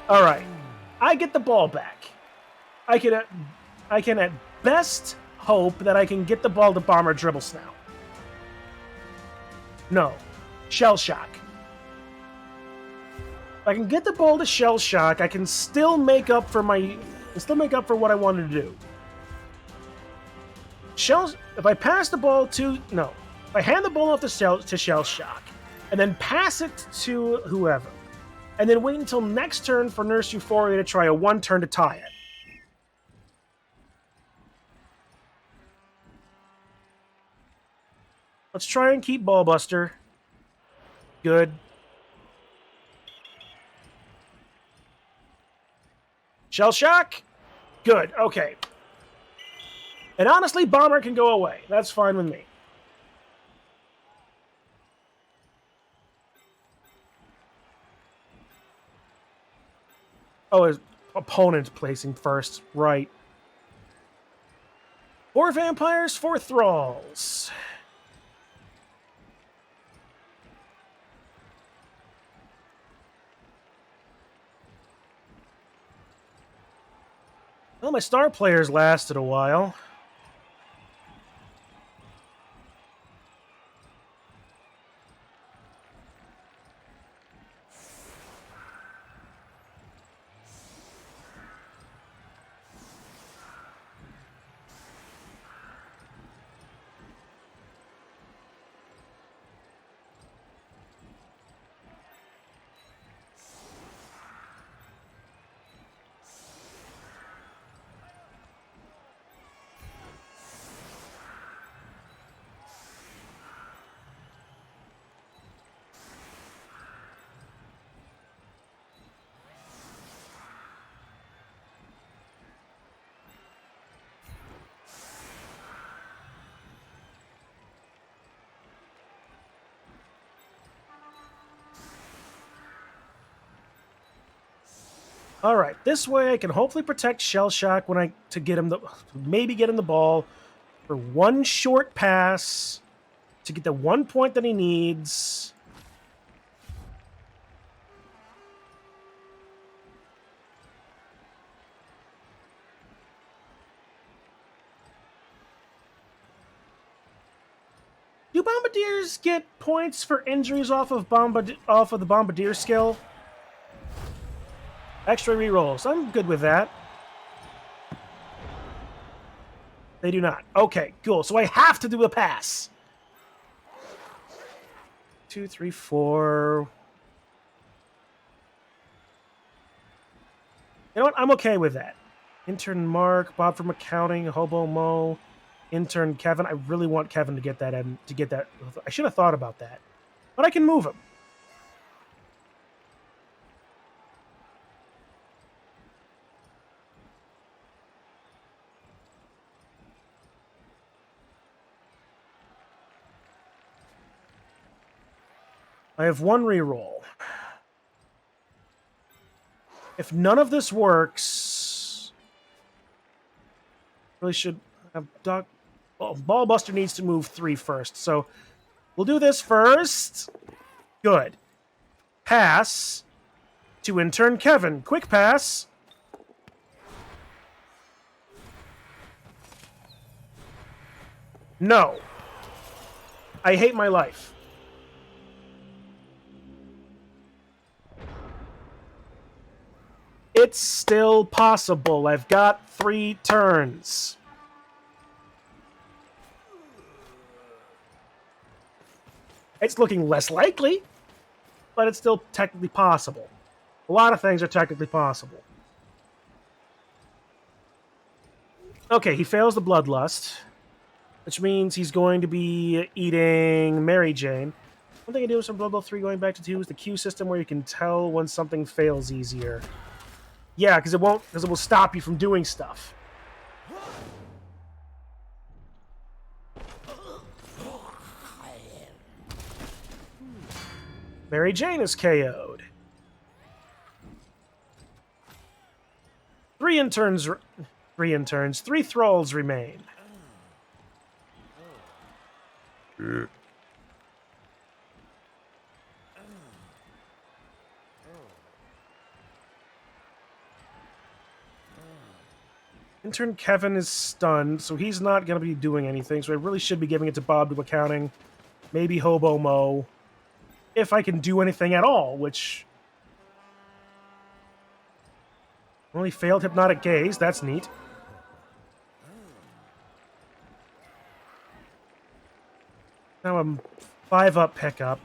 All right. I get the ball back. I can at best hope that I can get the ball to Bomber Dribble Snout. No. Shell Shock. If I can get the ball to Shell Shock, I can still make up for what I wanted to do. If I pass the ball to... No. If I hand the ball off to Shell Shock, and then pass it to whoever, and then wait until next turn for Nurse Euphoria to try a one-turn to tie it. Let's try and keep Ballbuster. Good. Shell Shock? Good, okay. And honestly, Bomber can go away. That's fine with me. Oh, his opponent placing first. Right. 4 vampires, 4 thralls. Well, my star players lasted a while. All right, this way I can hopefully protect Shell Shock to get him maybe get him the ball for one short pass to get the 1 point that he needs. Do Bombardiers get points for injuries off of the Bombardier skill? Extra rerolls. I'm good with that. They do not. Okay, cool. So I have to do a pass. 2, 3, 4. You know what? I'm okay with that. Intern Mark, Bob from accounting, Hobo Mo, intern Kevin. I really want Kevin to get that. I should have thought about that, but I can move him. I have 1 reroll. If none of this works, really should have Doc. Well, Ballbuster needs to move 3 first, so we'll do this first. Good. Pass. To intern Kevin. Quick pass. No. I hate my life. It's still possible. I've got 3 turns. It's looking less likely, but it's still technically possible. A lot of things are technically possible. Okay, he fails the bloodlust, which means he's going to be eating Mary Jane. One thing I do with some Blood Bowl 3 going back to 2 is the queue system where you can tell when something fails easier. Yeah, because it will stop you from doing stuff. Mary Jane is KO'd. 3 thralls remain. Intern Kevin is stunned, so he's not going to be doing anything, so I really should be giving it to Bob to accounting. Maybe Hobo Mo. If I can do anything at all, which... Only failed Hypnotic Gaze, that's neat. Now I'm 5-up pickup.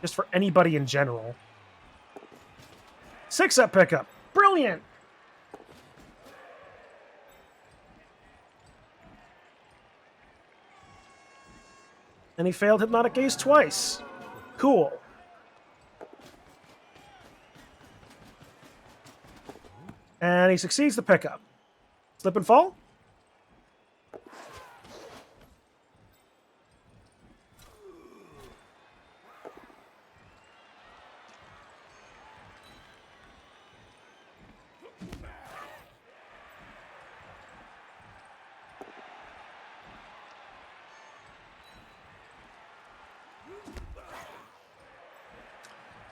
Just for anybody in general. 6-up pickup. Brilliant! And he failed Hypnotic Gaze twice. Cool. And he succeeds the pickup. Slip and fall?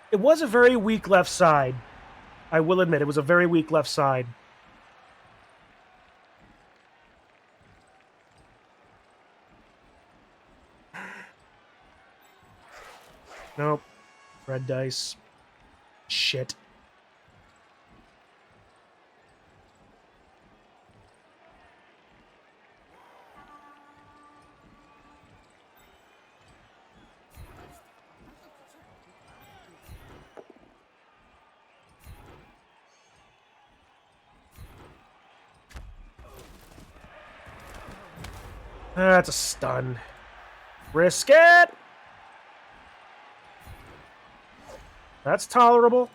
It was a very weak left side. I will admit, it was a very weak left side. Nope. Red dice. Shit. That's a stun. Risk it! That's tolerable.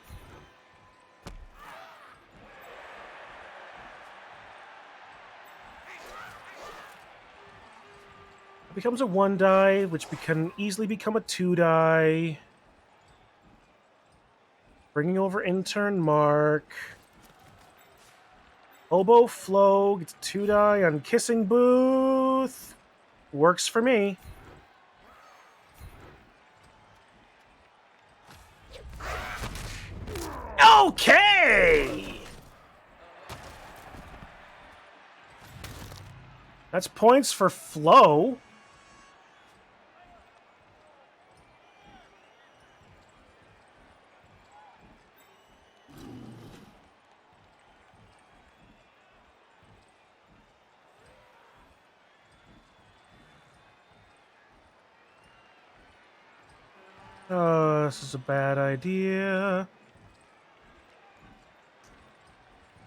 It becomes a 1 die, which can easily become a 2 die. Bringing over intern Mark. Oboe Flo gets 2 die on Kissing Booth. Works for me. Okay! That's points for Flo. This is a bad idea.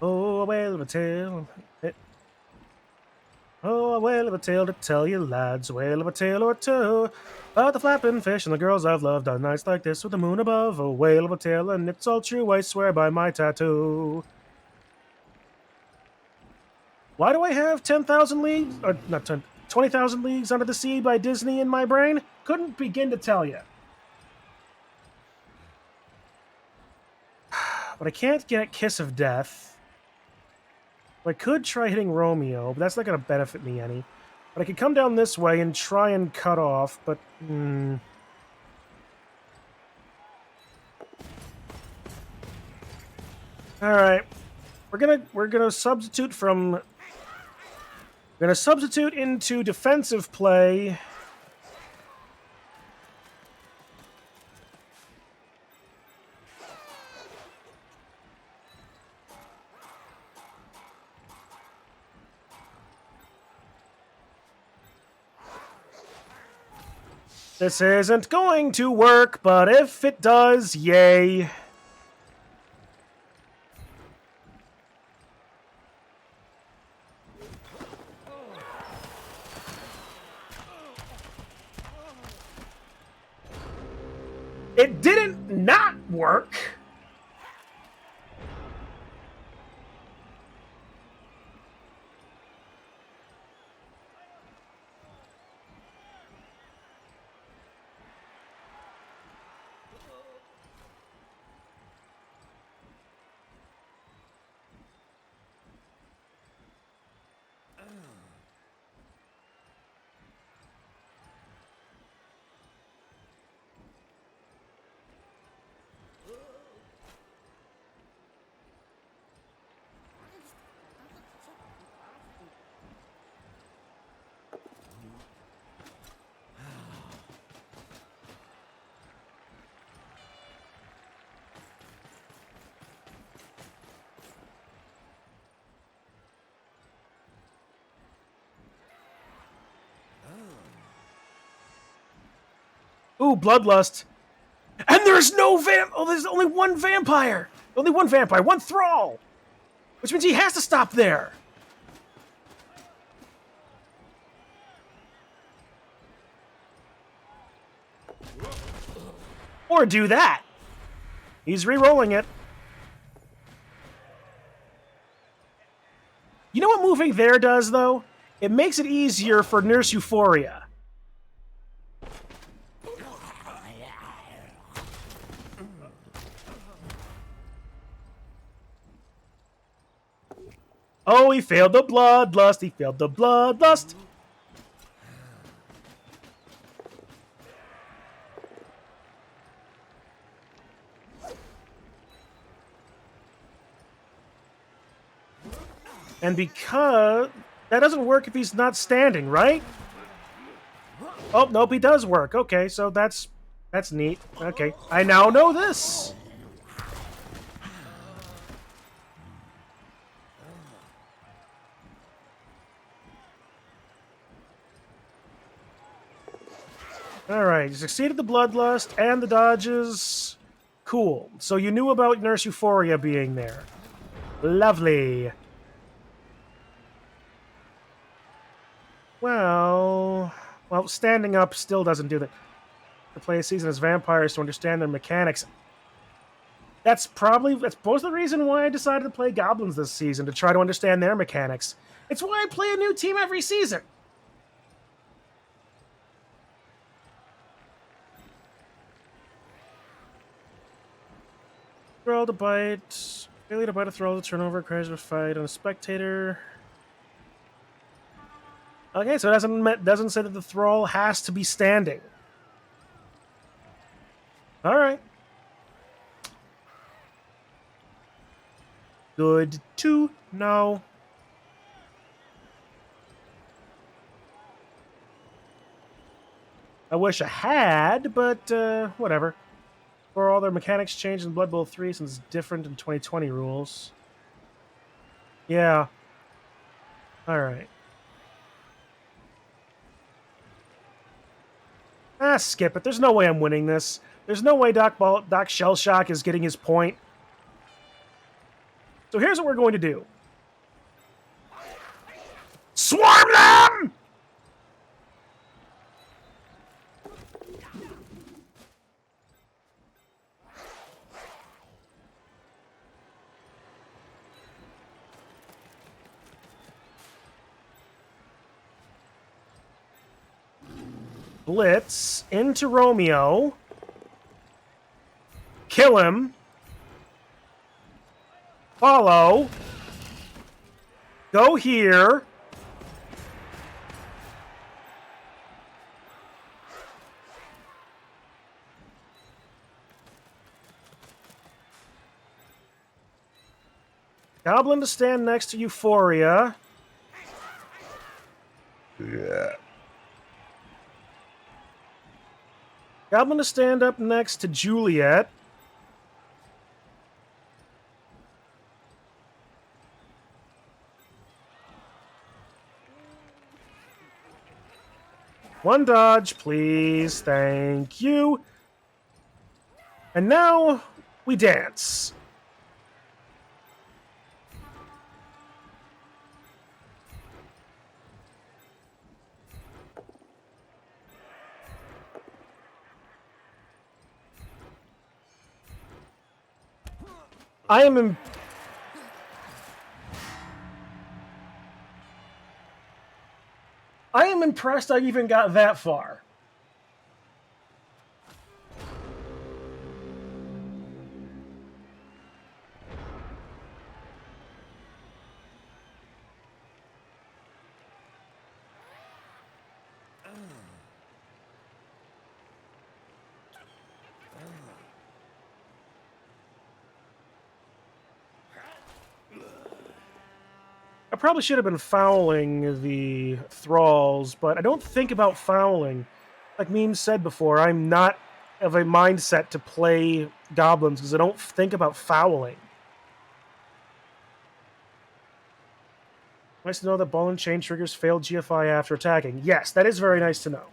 Oh, a whale of a tale. Oh, a whale of a tale to tell you, lads. A whale of a tale or two. About the flapping fish and the girls I've loved on nights like this with the moon above. A whale of a tale, and it's all true, I swear by my tattoo. Why do I have 10,000 leagues? Or not 10, 20,000 leagues under the sea by Disney in my brain? Couldn't begin to tell you. But I can't get Kiss of Death. I could try hitting Romeo, but that's not going to benefit me any. But I could come down this way and try and cut off, but... All right, we're gonna substitute from. We're gonna substitute into defensive play. This isn't going to work, but if it does, yay. It didn't not work. Ooh, bloodlust. And there's no there's only one vampire. Only one vampire, one thrall. Which means he has to stop there. Or do that. He's re-rolling it. You know what moving there does, though? It makes it easier for Nurse Euphoria. Oh, he failed the bloodlust. He failed the bloodlust. And because that doesn't work if he's not standing, right? Oh, nope, he does work. Okay, so that's neat. Okay, I now know this. Alright, you succeeded the bloodlust and the dodges. Cool. So you knew about Nurse Euphoria being there. Lovely. Well, standing up still doesn't do that. To play a season as vampires to understand their mechanics. That's both the reason why I decided to play Goblins this season, to try to understand their mechanics. It's why I play a new team every season. Throw to bite. Failure to bite a throw to turnover requires a fight on a spectator. Okay, so it doesn't say that the thrall has to be standing. Alright. Good to know. I wish I had, but whatever. For all their mechanics changed in Blood Bowl 3 since it's different in 2020 rules. Yeah. Alright. Skip it. There's no way I'm winning this. There's no way Doc Shellshock is getting his point. So here's what we're going to do. Swarm them! Blitz into Romeo. Kill him. Follow. Go here. Goblin to stand next to Euphoria. Yeah. Goblin to stand up next to Juliet. One dodge, please. Thank you. And now we dance. I am impressed I even got that far. I probably should have been fouling the thralls, but I don't think about fouling. Like Meme said before, I'm not of a mindset to play goblins because I don't think about fouling. Nice to know that ball and chain triggers failed GFI after attacking. Yes, that is very nice to know.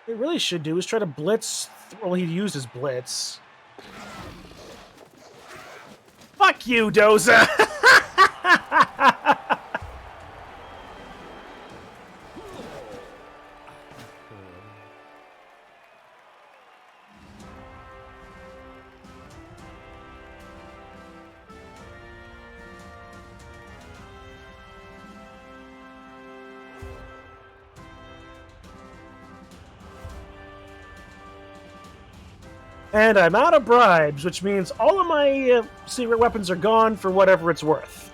What he really should do is try to blitz. Well, he used his blitz. Fuck you, Doza! And I'm out of bribes, which means all of my secret weapons are gone for whatever it's worth.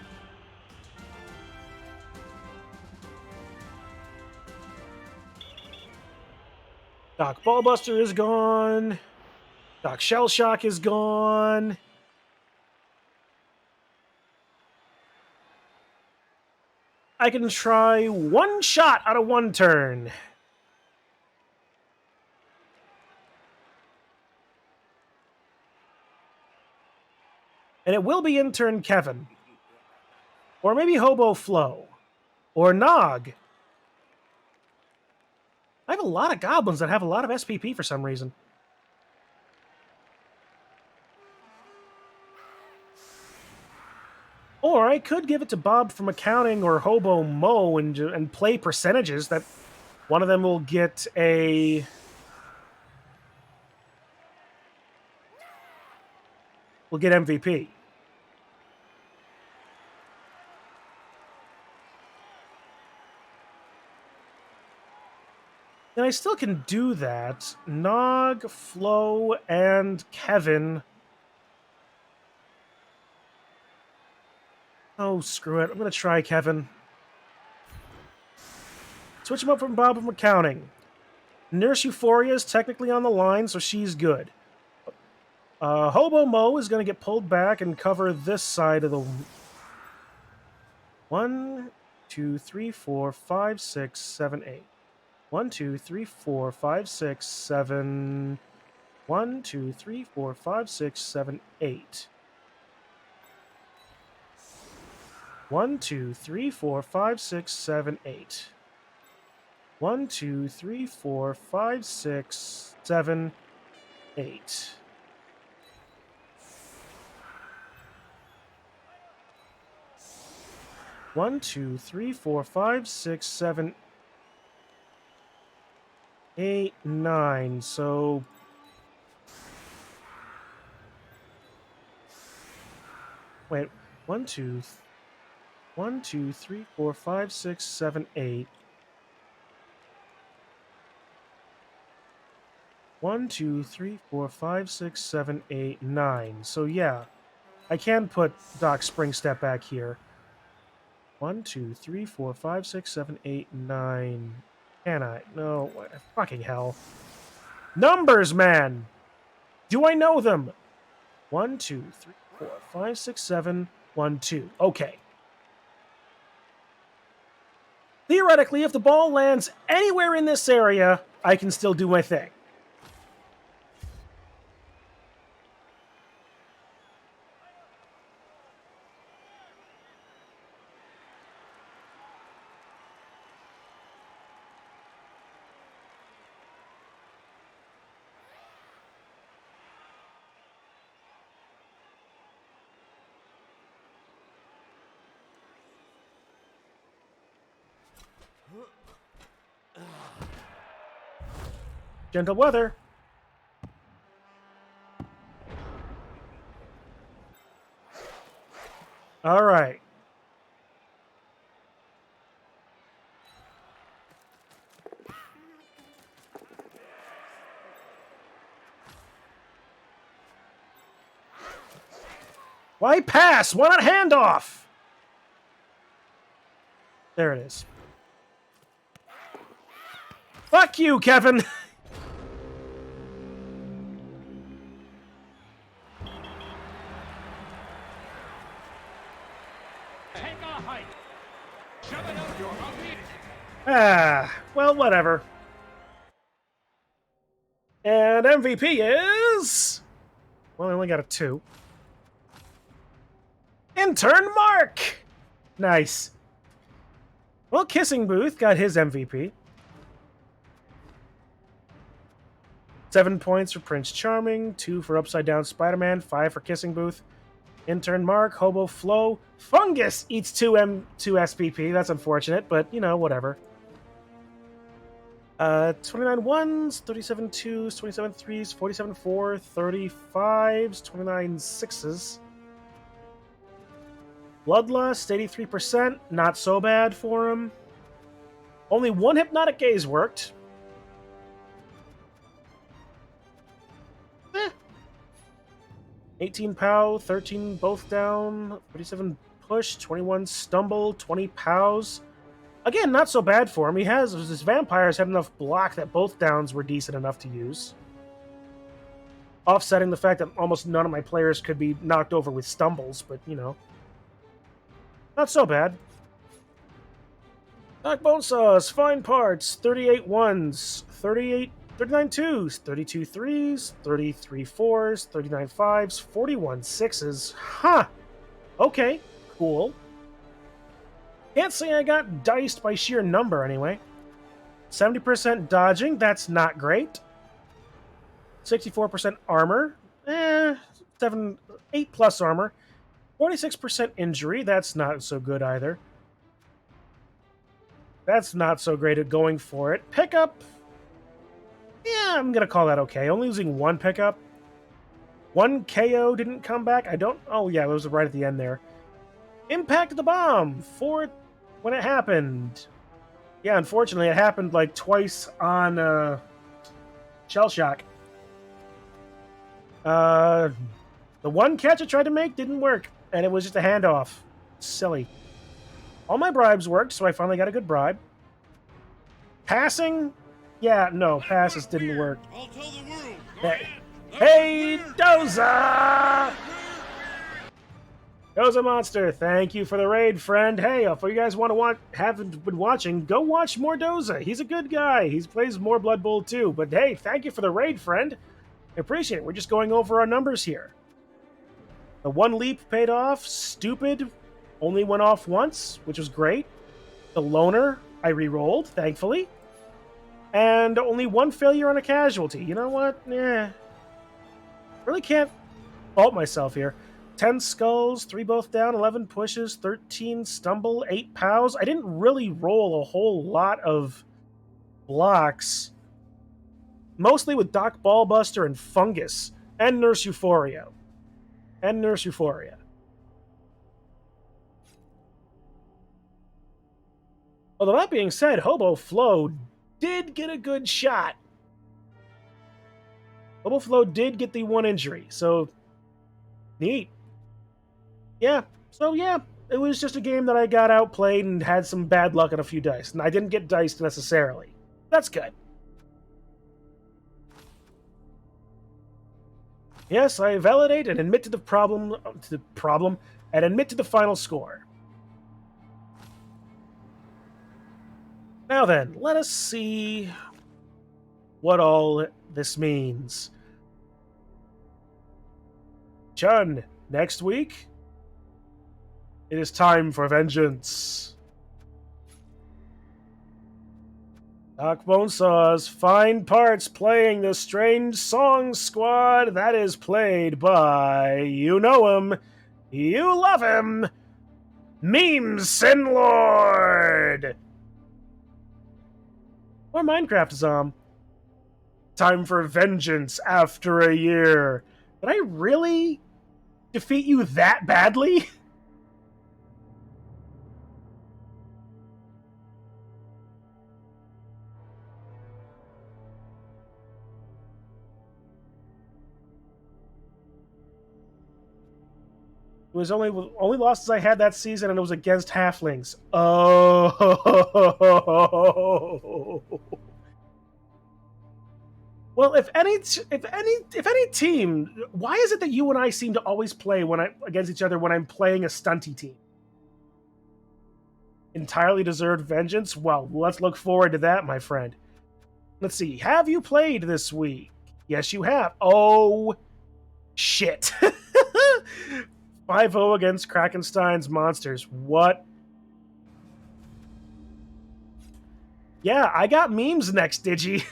Doc Ballbuster is gone. Doc Shellshock is gone. I can try one shot out of one turn. And it will be intern Kevin. Or maybe Hobo Flo. Or Nog. I have a lot of goblins that have a lot of SPP for some reason. Or I could give it to Bob from accounting or Hobo Mo and play percentages that one of them will get a... will get MVP. And I still can do that. Nog, Flo, and Kevin. Oh, screw it. I'm going to try Kevin. Switch him up from Bob from accounting. Nurse Euphoria is technically on the line, so she's good. Hobo Mo is going to get pulled back and cover this side of the... 1, 2, 3, 4, 5, 6, 7, 8. 1, 2, 3, 4, 5, 6, 7... 1, 2, 3, 4, 5, 6, 7, 8. 1, 2, 3, 4, 5, 6, 7, 8. 1, 2, 3, 4, 5, 6, 7, 8. One, two, three, four, five, six, 7, 8, 9. So wait, 1, 2, 1, 2, 3, 4, 5, 6, 7, 8. 1, 2, 3, 4, 5, 6, 7, 8, 9. So yeah, I can put Doc Spring Step back here. 1, 2, 3, 4, 5, 6, 7, 8, 9. Can I? No. Fucking hell. Numbers, man! Do I know them? 1, 2, 3, 4, 5, 6, 7, 1, 2. Okay. Theoretically, if the ball lands anywhere in this area, I can still do my thing. Gentle weather. All right. Why pass? Why not handoff? There it is. Fuck you, Kevin! Well, whatever. And MVP is... Well, I only got a 2. Intern Mark! Nice. Well, Kissing Booth got his MVP. 7 points for Prince Charming, 2 for Upside Down Spider-Man, 5 for Kissing Booth. Intern Mark, Hobo Flo. Fungus eats 2 SPP. That's unfortunate, but, you know, whatever. 29 ones, 37 twos, 27 threes, 47 4, 35s, 29 sixes. Bloodlust, 83%. Not so bad for him. Only 1 Hypnotic Gaze worked. 18 POW, 13 both down, 37 push, 21 stumble, 20 POWs. Again, not so bad for him. His vampires had enough block that both downs were decent enough to use. Offsetting the fact that almost none of my players could be knocked over with stumbles, but, you know. Not so bad. Doc Bonesaws, fine parts, 38 ones, 39 twos, 32 threes, 33 fours, 39 fives, 41 sixes. Huh. Okay, cool. Can't say I got diced by sheer number anyway. 70% dodging, that's not great. 64% armor, 8 plus armor. 46% injury, that's not so good either. That's not so great at going for it. Pickup, yeah, I'm gonna call that okay. Only losing 1 pickup. 1 KO didn't come back. Oh yeah, it was right at the end there. Impact the bomb for when it happened. Yeah, unfortunately, it happened like twice on Shell Shock. The 1 catch I tried to make didn't work, and it was just a handoff. Silly. All my bribes worked, so I finally got a good bribe. Passing? Yeah, no, passes didn't work. I'll tell the world. Hey, Doza! Doza Monster, thank you for the raid, friend. Hey, if you guys haven't been watching, go watch more Doza. He's a good guy. He plays more Blood Bowl too. But hey, thank you for the raid, friend. I appreciate it. We're just going over our numbers here. The 1 leap paid off. Stupid only went off once, which was great. The loner I re-rolled, thankfully. And only 1 failure on a casualty. You know what? Really can't fault myself here. 10 skulls, 3 both down, 11 pushes, 13 stumble, 8 POWs. I didn't really roll a whole lot of blocks. Mostly with Doc Ballbuster and Fungus. And Nurse Euphoria. Although that being said, Hobo Flo did get a good shot. Buffalo did get the one injury, so neat. Yeah, so yeah, it was just a game that I got outplayed and had some bad luck on a few dice, and I didn't get diced necessarily. That's good. Yes, I validate and admit to the problem, and admit to the final score. Now then, let us see what all this means. Chun, next week, it is time for vengeance. Doc Bonesaw's fine parts playing the strange song squad that is played by, you know him, you love him, Meme Sin Lord! Or Minecraft is time for vengeance after a year. Did I really defeat you that badly? It was only losses I had that season, and it was against halflings. Oh. Well, if any team, why is it that you and I seem to always play against each other when I'm playing a stunty team? Entirely deserved vengeance? Well, let's look forward to that, my friend. Let's see. Have you played this week? Yes, you have. Oh, shit. 5-0 against Krakenstein's Monsters. What? Yeah, I got memes next, Digi.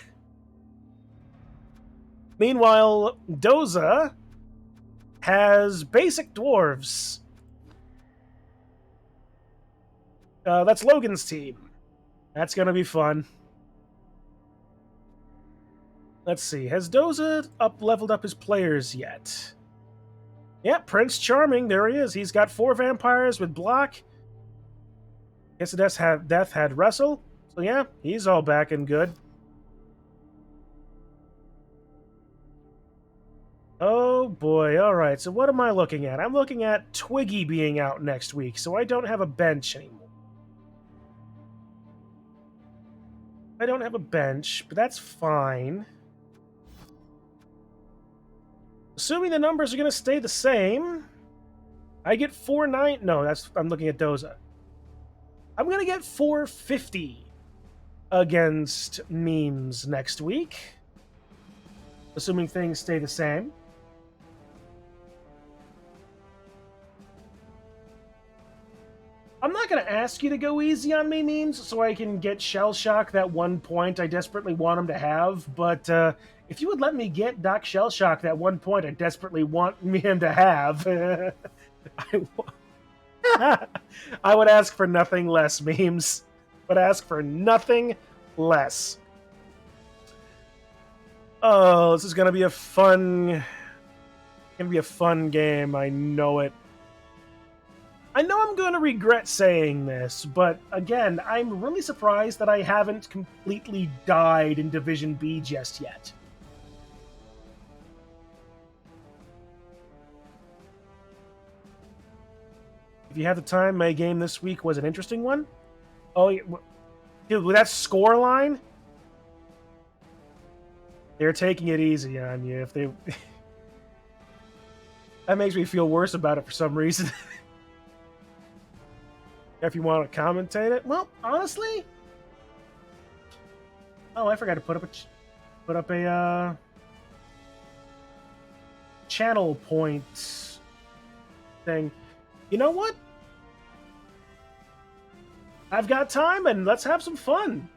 Meanwhile, Doza has basic dwarves. That's Logan's team. That's gonna be fun. Let's see. Has Doza leveled up his players yet? Yeah, Prince Charming. There he is. He's got 4 vampires with block. Guess the Death had wrestle. So yeah, he's all back and good. Oh boy, alright, so what am I looking at? I'm looking at Twiggy being out next week, so I don't have a bench anymore. I don't have a bench, but that's fine. Assuming the numbers are going to stay the same, I get 490. No, I'm looking at Doza. I'm going to get 450 against memes next week, assuming things stay the same. I'm not going to ask you to go easy on me, memes, so I can get Shell Shock that 1 point I desperately want him to have, but if you would let me get Doc Shell Shock that 1 point I desperately want him to have, I would ask for nothing less, memes. Would ask for nothing less. Oh, this is going to be a fun game, I know it. I know I'm going to regret saying this, but again, I'm really surprised that I haven't completely died in Division B just yet. If you have the time, my game this week was an interesting one. Oh, yeah, dude, with that score line, they're taking it easy on you. If they, that makes me feel worse about it for some reason. If you want to commentate it, well, honestly, oh, I forgot to put up a channel point thing. You know what? I've got time, and let's have some fun.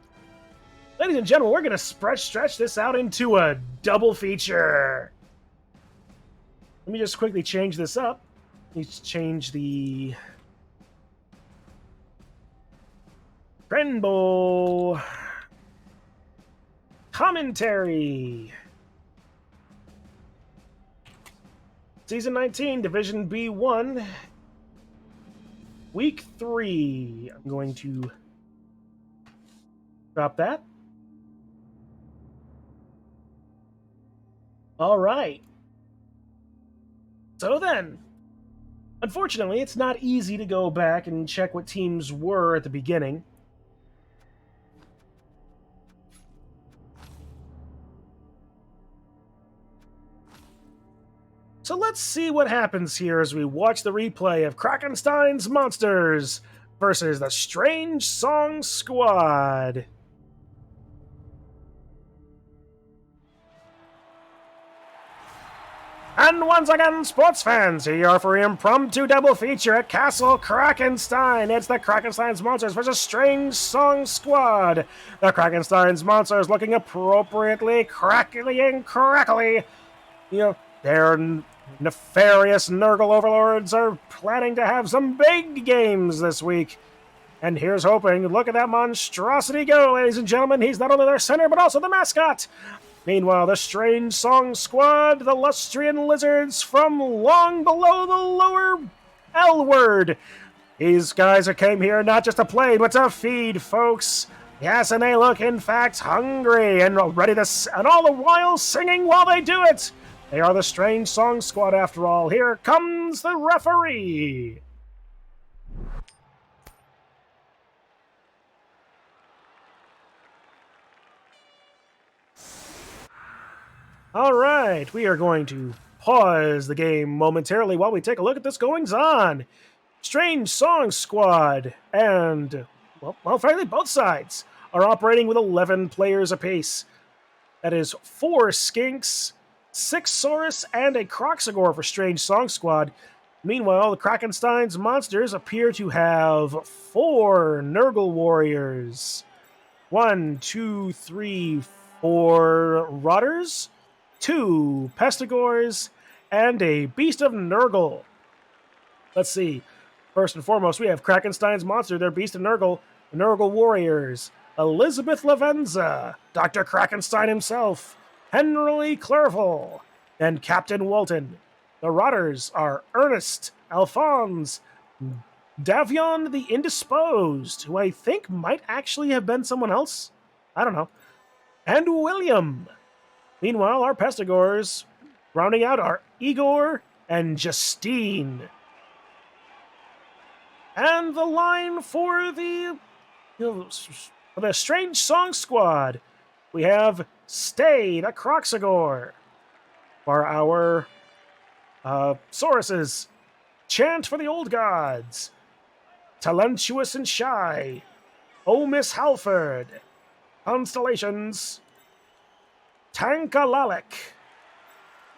Ladies and gentlemen, we're going to stretch this out into a double feature. Let me just quickly change this up. Let's change the Crenbowl commentary. Season 19, Division B1, Week 3. I'm going to drop that. All right. So then, unfortunately, it's not easy to go back and check what teams were at the beginning. So let's see what happens here as we watch the replay of Krakenstein's Monsters versus the Strange Song Squad. And once again, sports fans, here you are for an impromptu double feature at Castle Krakenstein. It's the Krakenstein's Monsters versus Strange Song Squad. The Krakenstein's Monsters looking appropriately crackly and crackly. Their nefarious Nurgle overlords are planning to have some big games this week. And here's hoping. Look at that monstrosity go, ladies and gentlemen. He's not only their center, but also the mascot. Meanwhile, the Strange Song Squad, the Lustrian Lizards from long below the lower L word. These guys came here not just to play, but to feed, folks. Yes, and they look, in fact, hungry and ready to, and all the while singing while they do it. They are the Strange Song Squad, after all. Here comes the referee. All right, we are going to pause the game momentarily while we take a look at this goings-on. Strange Song Squad and, well, frankly, both sides are operating with 11 players apiece. That is 4 Skinks, 6 Saurus, and a Croxagore for Strange Song Squad. Meanwhile, the Krakenstein's Monsters appear to have 4 Nurgle Warriors. 1, 2, 3, 4 Rotters, 2 Pestigores, and a Beast of Nurgle. Let's see. First and foremost, we have Krakenstein's Monster, their Beast of Nurgle, the Nurgle Warriors, Elizabeth Lavenza, Dr. Krakenstein himself, Henry Clerval, and Captain Walton. The Rotters are Ernest, Alphonse, Davion the Indisposed, who I think might actually have been someone else. I don't know. And William. Meanwhile, our Pestigores, rounding out, are Igor and Justine. And the line for the Strange Song Squad, we have Stay, the Croxagore. For our Sauruses, Chant for the Old Gods, Talentuous and Shy, Oh Miss Halford, Constellations, Tankalalik,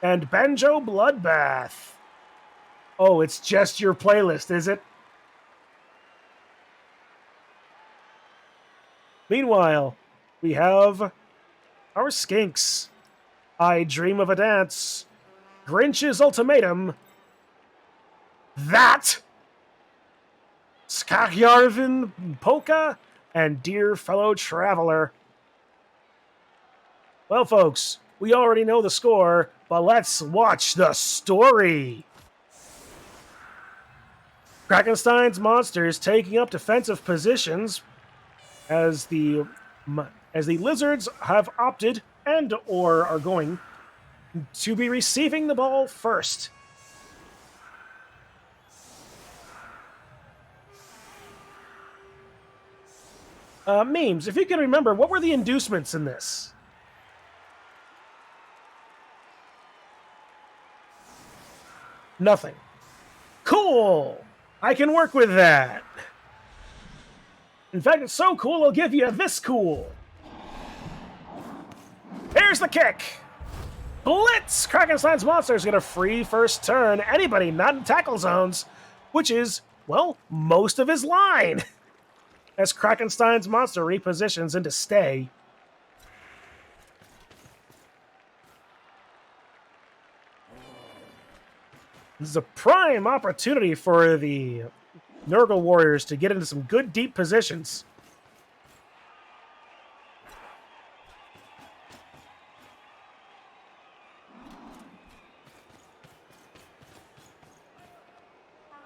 and Banjo Bloodbath. Oh, it's just your playlist, is it? Meanwhile, we have our Skinks. I Dream of a Dance, Grinch's Ultimatum, That, Skakjarvin Polka, and Dear Fellow Traveler. Well, folks, we already know the score, but let's watch the story. Krakenstein's Monsters taking up defensive positions as the Lizards have opted and or are going to be receiving the ball first. Memes, if you can remember, what were the inducements in this? Nothing. Cool! I can work with that. In fact, it's so cool, I'll give you this cool. Here's the kick. Blitz! Krakenstein's Monsters get a free first turn. Anybody not in tackle zones, which is, well, most of his line. As Krakenstein's Monster repositions into Stay. This is a prime opportunity for the Nurgle Warriors to get into some good deep positions.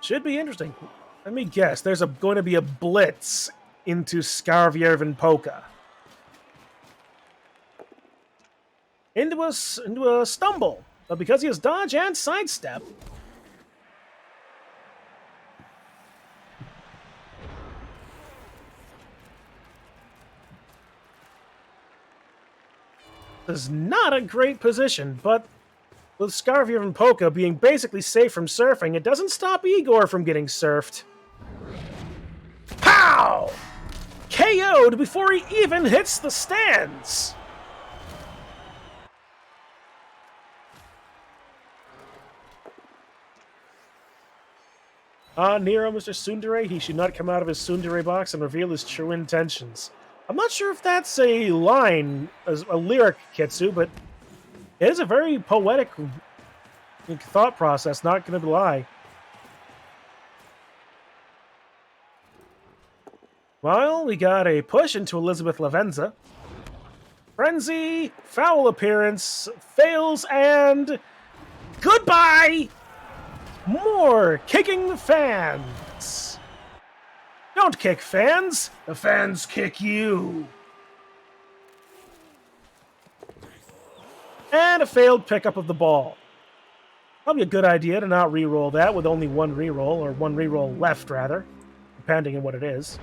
Should be interesting. Let me guess. There's going to be a blitz into Skakjarvin Polka. into a stumble. But because he has dodge and sidestep, is not a great position, but with Scarvier and Polka being basically safe from surfing, it doesn't stop Igor from getting surfed. Pow! KO'd before he even hits the stands. Nero, Mr. Tsundere, he should not come out of his Tsundere box and reveal his true intentions. I'm not sure if that's a line, a lyric, Kitsu, but it is a very poetic thought process, not going to lie. Well, we got a push into Elizabeth Lavenza. Frenzy, foul appearance, fails, and goodbye! More kicking the fans. Don't kick fans. The fans kick you. And a failed pickup of the ball. Probably a good idea to not re-roll that with only one re-roll, or one re-roll left, rather, depending on what it is.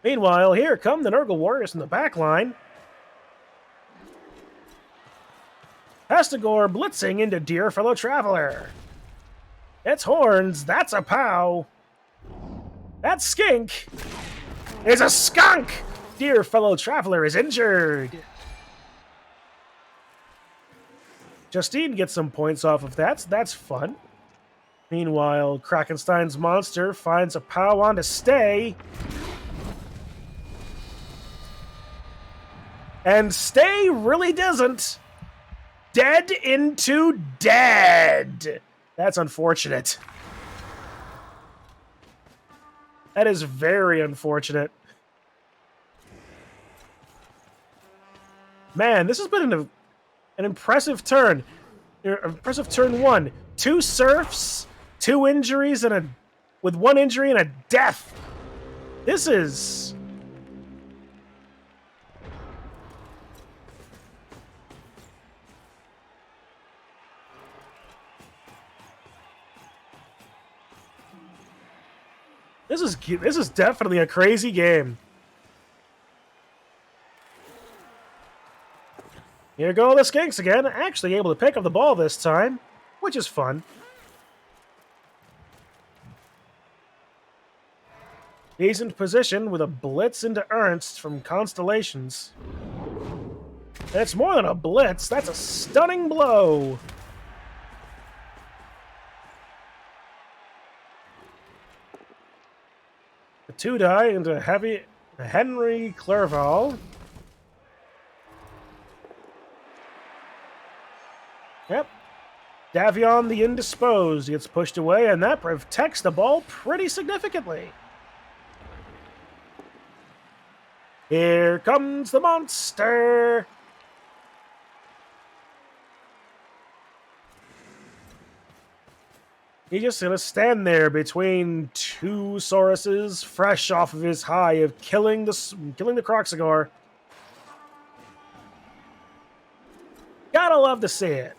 Meanwhile, here come the Nurgle Warriors in the back line. Pestigore blitzing into Dear Fellow Traveler. It's horns. That's a pow. That skink is a skunk. Dear Fellow Traveler is injured. Justine gets some points off of that, so that's fun. Meanwhile, Krakenstein's monster finds a pow on to stay. And stay really doesn't. Dead into dead. That's unfortunate. That is very unfortunate. Man, this has been an impressive turn. Impressive turn one. 2 serfs, 2 injuries, with 1 injury and a death. This is... This is definitely a crazy game. Here go the Skinks again, actually able to pick up the ball this time, which is fun. Decent position with a blitz into Ernst from Constellations. And it's more than a blitz, that's a stunning blow. A 2-die into Henry Clerval. Yep. Davion the Indisposed gets pushed away, and that protects the ball pretty significantly. Here comes the monster! He's just gonna stand there between 2 Sauruses, fresh off of his high of killing the Croxigar. Gotta love to see it.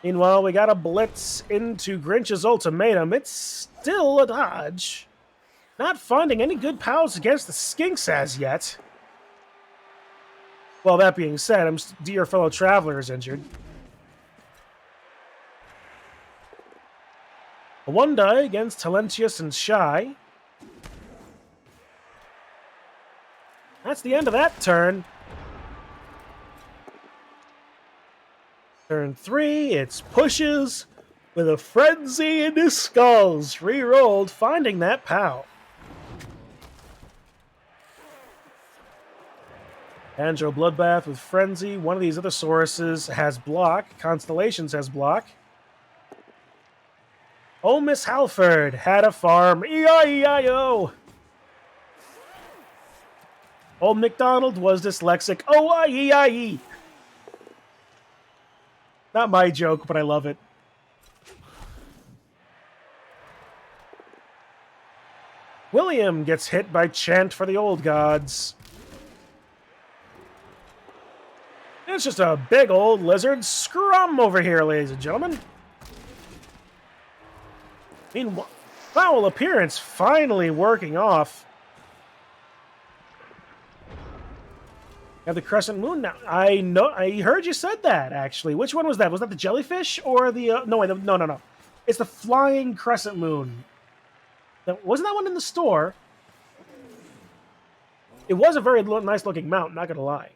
Meanwhile, we got a blitz into Grinch's ultimatum. It's still a dodge. Not finding any good pows against the Skinks as yet. Well, that being said, Dear Fellow Traveler is injured. A 1-die against Talentius and Shy. That's the end of that turn. Turn 3, it's pushes with a frenzy into skulls. Re-rolled, finding that pow. Andro Bloodbath with frenzy. One of these other Sauruses has block. Constellations has block. Oh, Miss Halford had a farm. E-I-E-I-O. Old MacDonald was dyslexic. O-I-E-I-E. Not my joke, but I love it. William gets hit by Chant for the Old Gods. It's just a big old lizard scrum over here, ladies and gentlemen. Meanwhile, foul appearance finally working off. Have the crescent moon now. I heard you said that, actually. Which one was that? Was that the jellyfish or the... no, wait, no. It's the flying crescent moon. Wasn't that one in the store? It was a very nice-looking mount, not gonna lie.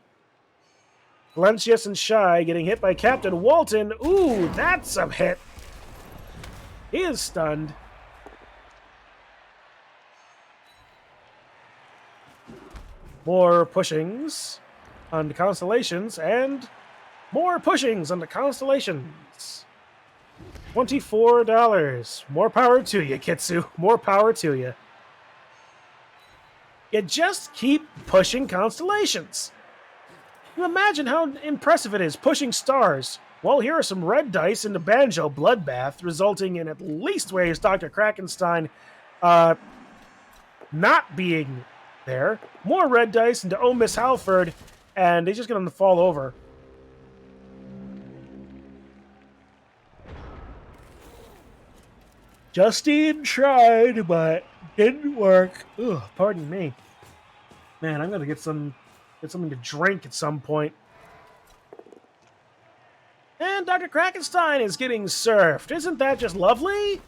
Valencius and Shy getting hit by Captain Walton. Ooh, that's a hit. He is stunned. More pushings on the constellations, and more pushings on the constellations. $24. More power to you, Kitsu. More power to you. You just keep pushing constellations. You imagine how impressive it is pushing stars. Well, here are some red dice in the Banjo Bloodbath, resulting in at least ways Dr. Krakenstein not being there. More red dice into Oh Miss Halford, and he's just going to fall over. Justine tried, but didn't work. Ugh, pardon me. Man, I'm going to get something to drink at some point. And Dr. Krakenstein is getting surfed. Isn't that just lovely?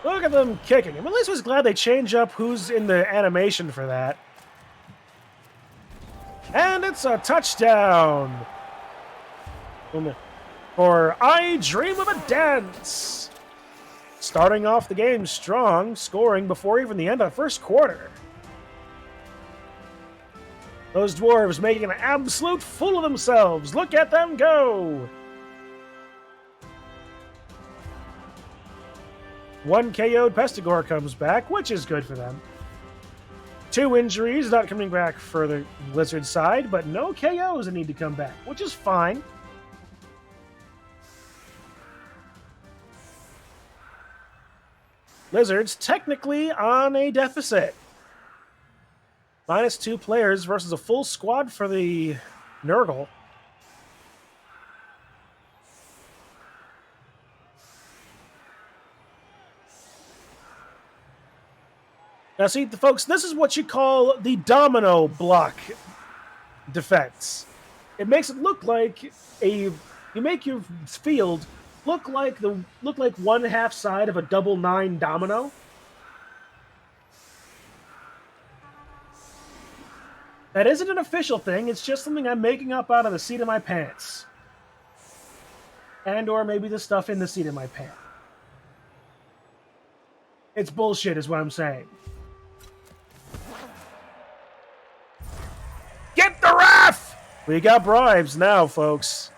Look at them kicking him. At least I was glad they changed up who's in the animation for that. And it's a touchdown for I Dream of a Dance. Starting off the game strong, scoring before even the end of the first quarter. Those dwarves making an absolute fool of themselves. Look at them go! One KO'd Pestigore comes back, which is good for them. 2 injuries, not coming back for the Lizard side, but no KOs that need to come back, which is fine. Lizards technically on a deficit. -2 players versus a full squad for the Nurgle. Now see, folks, this is what you call the domino block defense. It makes it look like you make your field look like 1/2 side of a double 9 domino. That isn't an official thing, it's just something I'm making up out of the seat of my pants. And or maybe the stuff in the seat of my pants. It's bullshit is what I'm saying. Get the ref! We got bribes now, folks.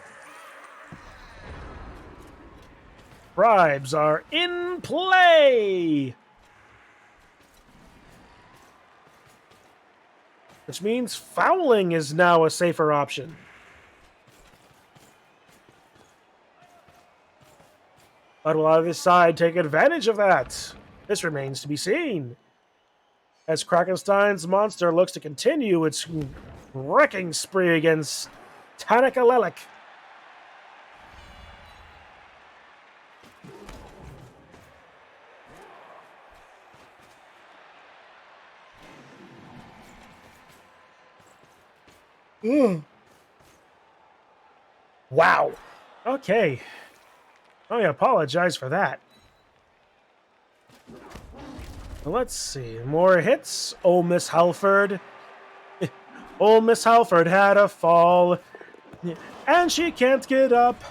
Bribes are in play! Which means fouling is now a safer option. But will either side take advantage of that? This remains to be seen. As Krakenstein's monster looks to continue its wrecking spree against Tanika Lelik. Wow. Okay. I apologize for that. Let's see. More hits. Oh, Miss Halford. Oh, Miss Halford had a fall. And she can't get up.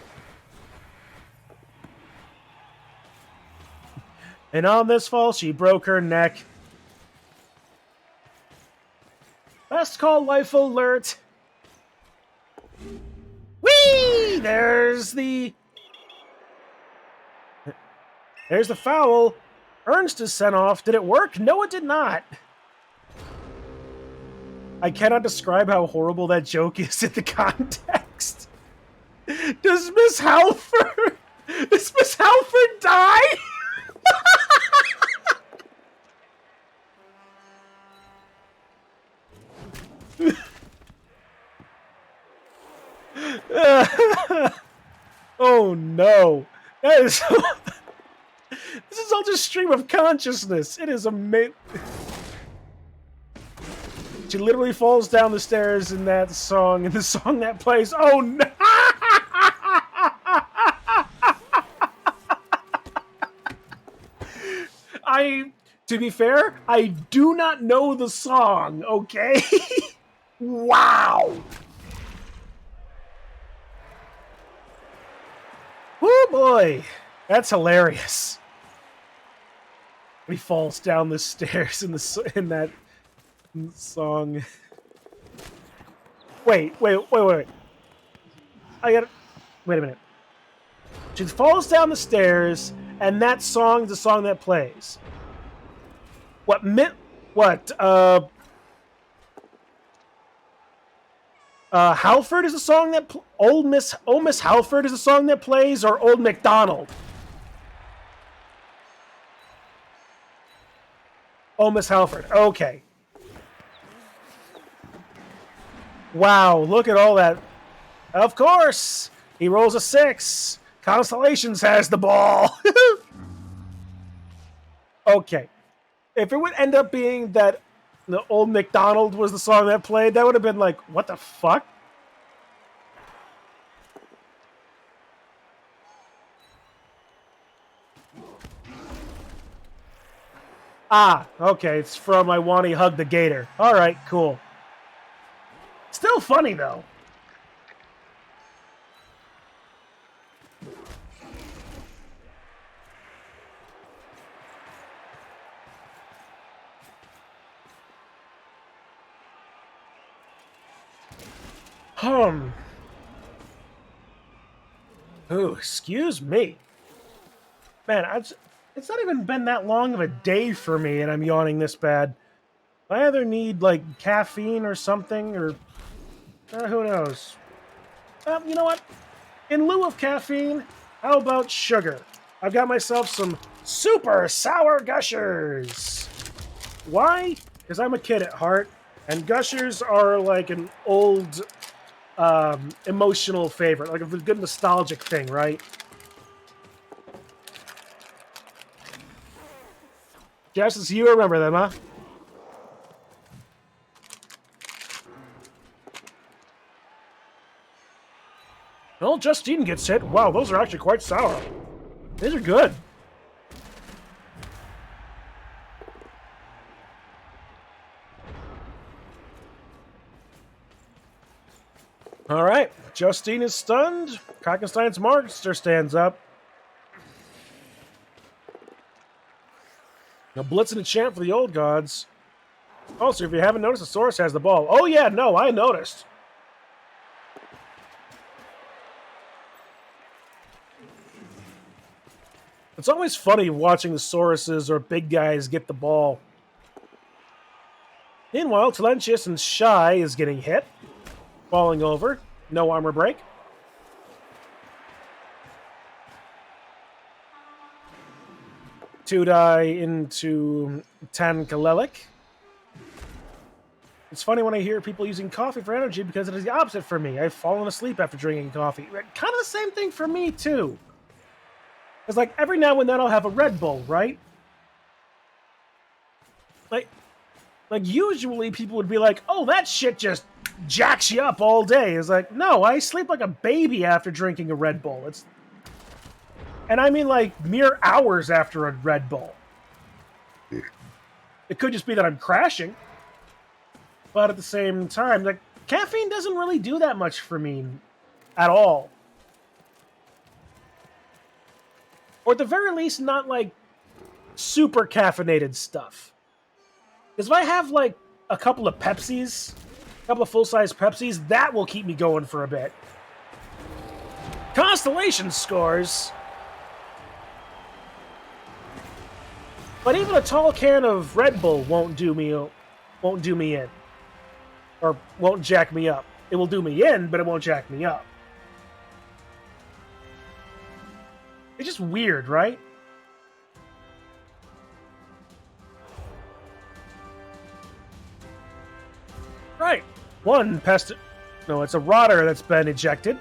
And on this fall, she broke her neck. Best call life alert. Whee! There's the foul. Ernst is sent off. Did it work? No, it did not. I cannot describe how horrible that joke is in the context. Does Miss Halford die? Oh no. That is this is all just stream of consciousness. It is amazing. She literally falls down the stairs in that song, and the song that plays. Oh no! To be fair, I do not know the song. Okay. Wow. Oh boy, that's hilarious. He falls down the stairs in that song. Wait. I gotta. Wait a minute. She falls down the stairs, and that song is the song that plays. Halford is a song that Old Miss Halford is a song that plays, or Old MacDonald? Old Miss Halford. Okay. Wow, look at all that. Of course, he rolls a 6. Constellations has the ball. Okay. If it would end up being that the Old MacDonald was the song that played, that would have been like, what the fuck? Ah, okay, it's from I Want to Hug the Gator. Alright, cool. Still funny, though. Ooh, excuse me. Man, it's not even been that long of a day for me, and I'm yawning this bad. I either need, like, caffeine or something, or... who knows? You know what? In lieu of caffeine, how about sugar? I've got myself some super sour gushers. Why? Because I'm a kid at heart, and gushers are like an old emotional favorite, like a good nostalgic thing, right? Jess, you remember them, huh? Well, Justine gets hit. Wow, those are actually quite sour. These are good. All right, Justine is stunned. Krakenstein's monster stands up. Now Blitz and a chant for the old gods. Also, if you haven't noticed, the Source has the ball. Oh yeah, no, I noticed. It's always funny watching the Sauruses or big guys get the ball. Meanwhile, Talentious and Shy is getting hit. Falling over. No armor break. Tudai into Tankalelik. It's funny when I hear people using coffee for energy because it is the opposite for me. I've fallen asleep after drinking coffee. Kind of the same thing for me, too. It's like every now and then I'll have a Red Bull, right? Like usually people would be like, oh, that shit just jacks you up all day. It's like, no, I sleep like a baby after drinking a Red Bull. And I mean like mere hours after a Red Bull. It could just be that I'm crashing. But at the same time, like, caffeine doesn't really do that much for me at all. Or at the very least, not like super caffeinated stuff. Because if I have like a couple of Pepsis, a couple of full-size Pepsis, that will keep me going for a bit. Constellation scores. But even a tall can of Red Bull won't do me in. Or won't jack me up. It will do me in, but it won't jack me up. It's just weird, right? Right. One pest... No, it's a rotter that's been ejected.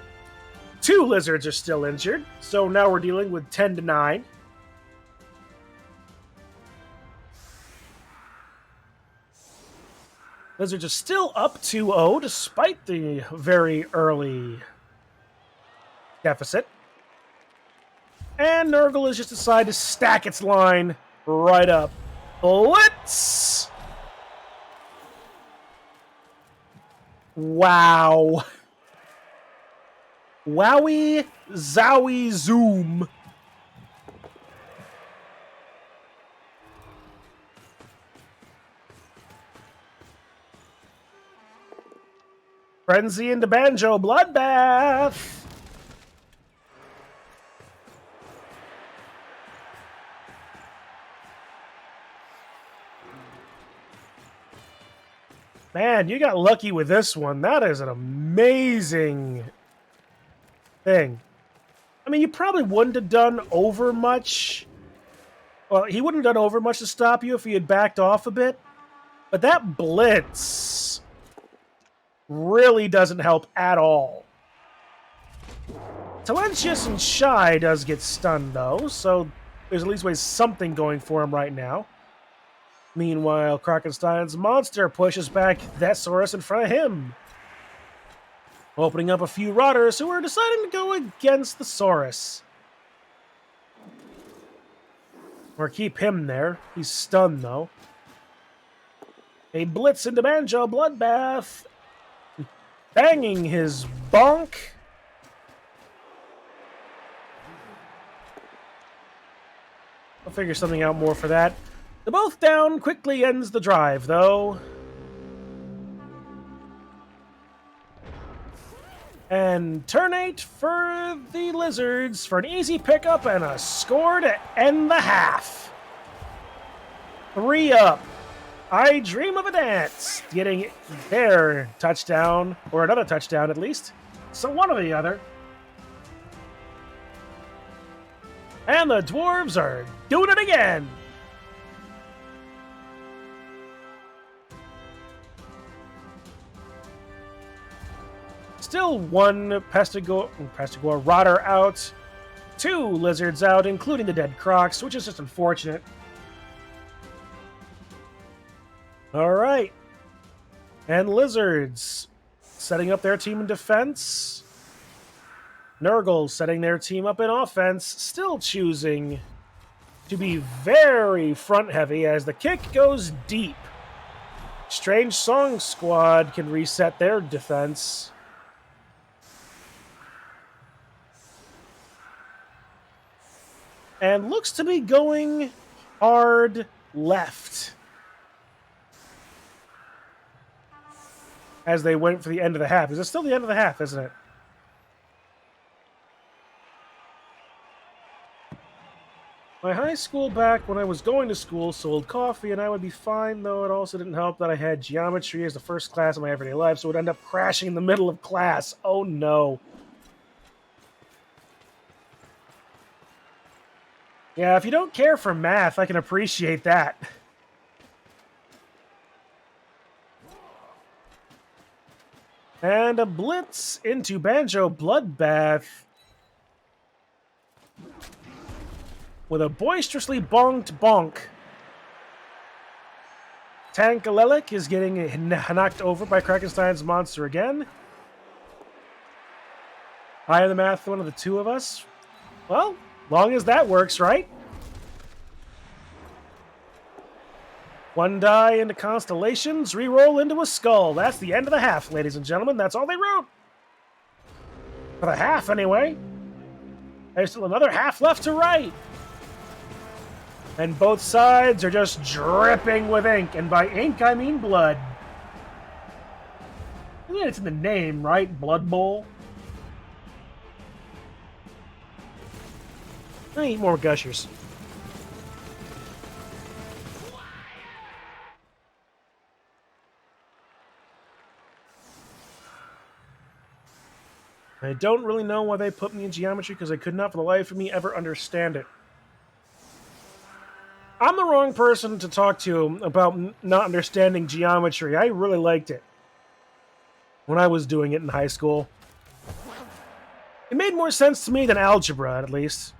2 lizards are still injured, so now we're dealing with 10-9. Lizards are still up 2-0 despite the very early deficit. And Nurgle has just decided to stack its line right up. Blitz! Wow. Wowie, zowie, zoom. Frenzy into Banjo Bloodbath. Man, you got lucky with this one. That is an amazing thing. I mean, you probably wouldn't have done over much. Well, he wouldn't have done over much to stop you if he had backed off a bit. But that blitz really doesn't help at all. Talentious and Shy does get stunned, though, so there's at least something going for him right now. Meanwhile, Krakenstein's monster pushes back that Saurus in front of him, opening up a few Rotters who are deciding to go against the Saurus. Or keep him there. He's stunned, though. A blitz into Banjo Bloodbath, banging his bonk. I'll figure something out more for that. The both down quickly ends the drive, though. And turn 8 for the Lizards for an easy pickup and a score to end the half. 3 up. I Dream of a Dance getting their touchdown, or another touchdown at least. So one or the other. And the Dwarves are doing it again. Still one Pestigor Rotter out. 2 Lizards out, including the dead Crocs, which is just unfortunate. Alright. And Lizards setting up their team in defense. Nurgle setting their team up in offense, still choosing to be very front-heavy as the kick goes deep. Strange Song Squad can reset their defense. And looks to be going hard left as they went for the end of the half. Is it still the end of the half, isn't it? My high school back when I was going to school sold coffee, and I would be fine, though it also didn't help that I had geometry as the first class of my everyday life, so it would end up crashing in the middle of class. Oh no. Yeah, if you don't care for math, I can appreciate that. And a blitz into Banjo Bloodbath with a boisterously bonked bonk. Tankalelic is getting knocked over by Krakenstein's monster again. Higher the math, one of the two of us. Well, long as that works, right? 1 die into constellations, reroll into a skull. That's the end of the half, ladies and gentlemen. That's all they wrote. For the half, anyway. There's still another half left to write. And both sides are just dripping with ink. And by ink, I mean blood. I mean, it's in the name, right? Blood Bowl. I eat more gushers. I don't really know why they put me in geometry because I could not for the life of me ever understand it. I'm the wrong person to talk to about not understanding geometry. I really liked it when I was doing it in high school. It made more sense to me than algebra, at least.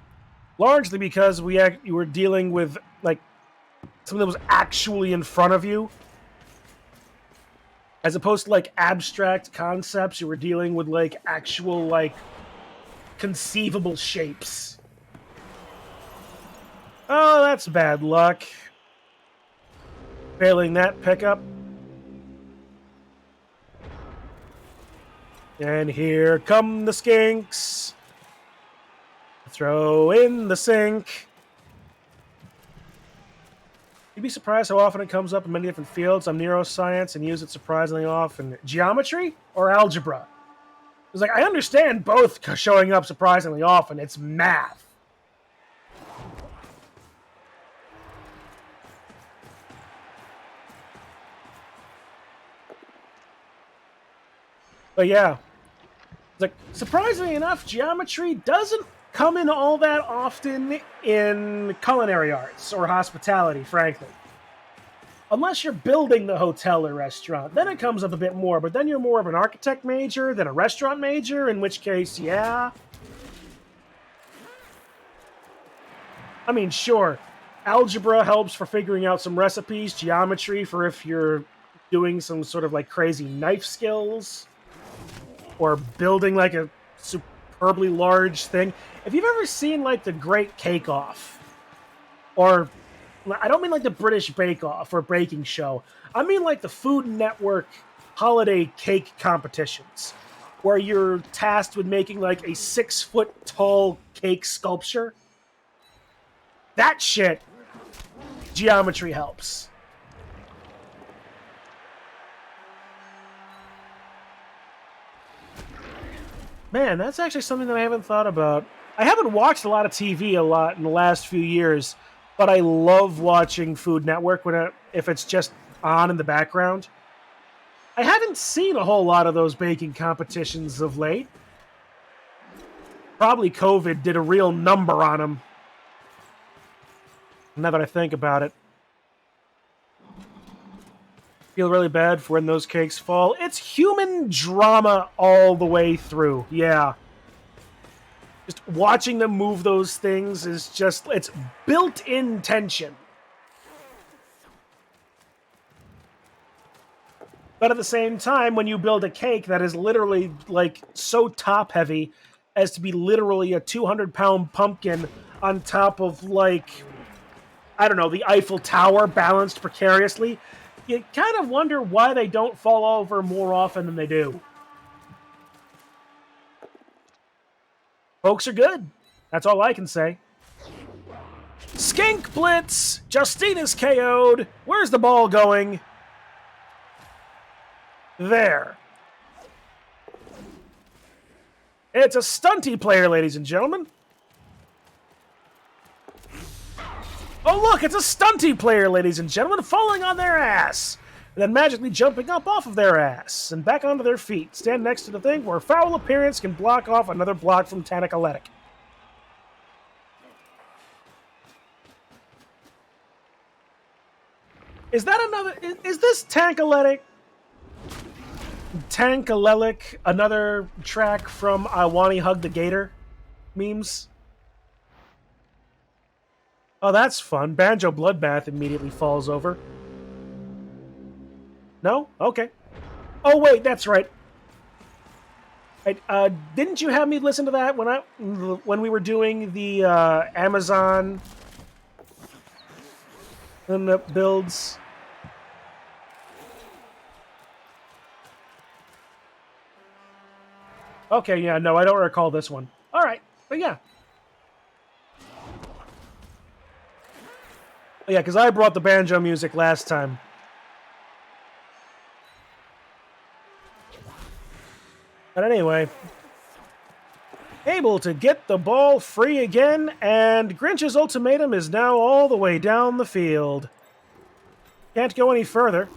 Largely because you were dealing with, like, something that was actually in front of you. As opposed to, like, abstract concepts, you were dealing with, like, actual, like, conceivable shapes. Oh, that's bad luck. Failing that pickup. And here come the skinks. Throw in the sink. You'd be surprised how often it comes up in many different fields. I'm neuroscience and use it surprisingly often. Geometry or algebra? It's like, I understand both showing up surprisingly often. It's math. But yeah, it's like, surprisingly enough, geometry doesn't come in all that often in culinary arts or hospitality, frankly. Unless you're building the hotel or restaurant, then it comes up a bit more, but then you're more of an architect major than a restaurant major, in which case, yeah. I mean, sure, algebra helps for figuring out some recipes, geometry for if you're doing some sort of like crazy knife skills, or building like a superbly large thing. If you've ever seen like the Great Cake Off, or I don't mean like the British Bake Off or baking show, I mean like the Food Network holiday cake competitions, where you're tasked with making like a 6-foot tall cake sculpture. That shit, geometry helps. Man, that's actually something that I haven't thought about. I haven't watched a lot of TV a lot in the last few years, but I love watching Food Network if it's just on in the background. I haven't seen a whole lot of those baking competitions of late. Probably COVID did a real number on them. Now that I think about it. Feel really bad for when those cakes fall. It's human drama all the way through. Yeah. Just watching them move those things is just, it's built-in tension. But at the same time, when you build a cake that is literally, like, so top-heavy as to be literally a 200-pound pumpkin on top of, like, I don't know, the Eiffel Tower balanced precariously, you kind of wonder why they don't fall over more often than they do. Folks are good. That's all I can say. Skink Blitz! Justina's KO'd. Where's the ball going? There. It's a stunty player, ladies and gentlemen. Oh, look, it's a stunty player, ladies and gentlemen, falling on their ass. And then magically jumping up off of their ass and back onto their feet. Stand next to the thing where foul appearance can block off another block from Tanakaletic. Is that another... Is this Tankalelic, another track from I Wanna Hug the Gator memes? Oh, that's fun. Banjo Bloodbath immediately falls over. No? Okay. Oh, wait, that's right. Didn't you have me listen to that when we were doing the Amazon and the builds? Okay, yeah, no, I don't recall this one. All right, but yeah. Yeah, because I brought the banjo music last time. But anyway, able to get the ball free again, and Grinch's ultimatum is now all the way down the field. Can't go any further.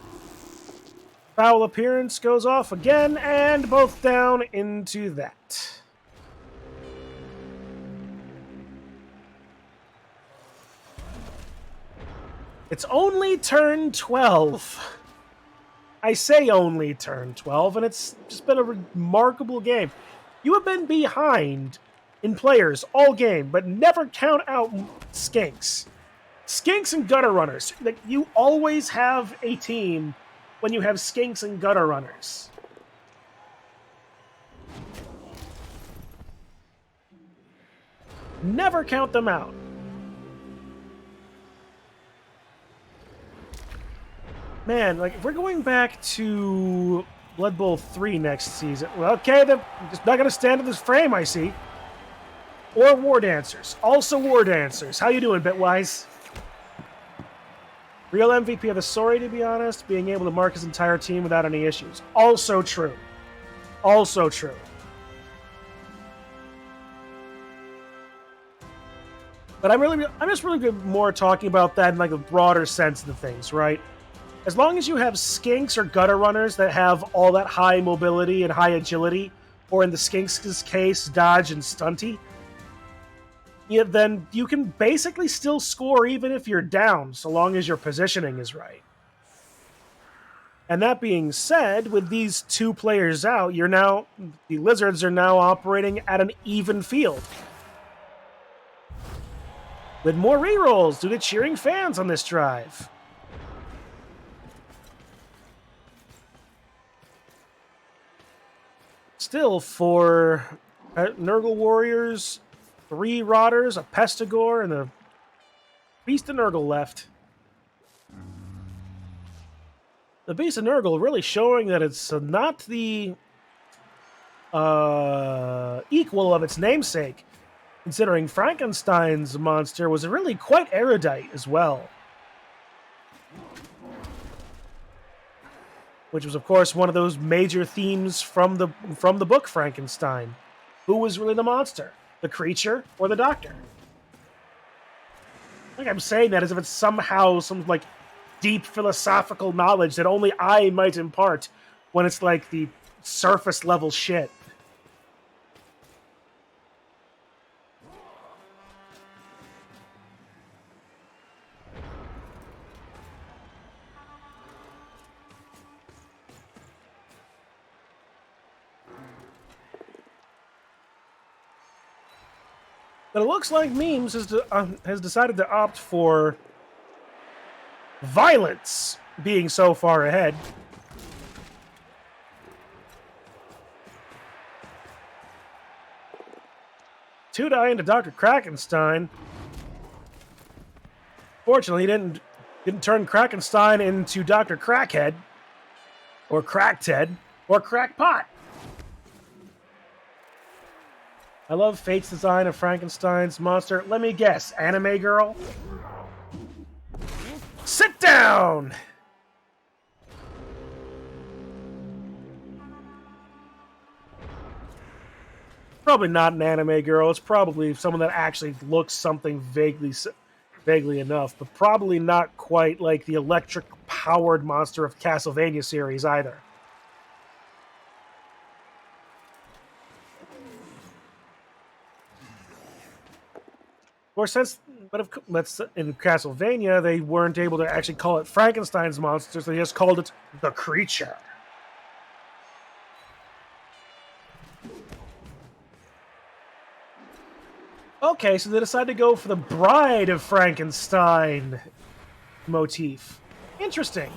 Foul appearance goes off again, and both down into that. It's only turn 12. I say only turn 12, and it's just been a remarkable game. You have been behind in players all game, but never count out skinks. Skinks and gutter runners. Like, you always have a team when you have skinks and gutter runners. Never count them out. Man, like, if we're going back to Blood Bowl 3 next season, well, okay, they're just not going to stand in this frame, I see. Or War Dancers. Also War Dancers. How you doing, Bitwise? Real MVP of the story, to be honest, being able to mark his entire team without any issues. Also true. Also true. But I'm just really good more talking about that in like a broader sense of the things, right? As long as you have skinks or gutter runners that have all that high mobility and high agility, or in the skinks' case, dodge and stunty, yeah, then you can basically still score even if you're down, so long as your positioning is right. And that being said, with these two players out, the Lizards are now operating at an even field. With more rerolls due to cheering fans on this drive. Still, for Nurgle Warriors, 3 Rotters, a Pestigore, and a Beast of Nurgle left. The Beast of Nurgle really showing that it's not the equal of its namesake, considering Frankenstein's monster was really quite erudite as well. Which was, of course, one of those major themes from the book Frankenstein. Who was really the monster? The creature or the doctor? I think I'm saying that as if it's somehow some like deep philosophical knowledge that only I might impart when it's like the surface level shit. But it looks like Memes has decided to opt for violence being so far ahead. Two die into Dr. Krakenstein. Fortunately, he didn't turn Krakenstein into Dr. Crackhead, or Cracked-Head, or Crackpot. I love Fate's design of Frankenstein's monster. Let me guess, anime girl? Sit down! Probably not an anime girl. It's probably someone that actually looks something vaguely enough, but probably not quite like the electric-powered monster of Castlevania series either. Or in Castlevania, they weren't able to actually call it Frankenstein's monster, so they just called it the creature. Okay, so they decided to go for the Bride of Frankenstein motif. Interesting.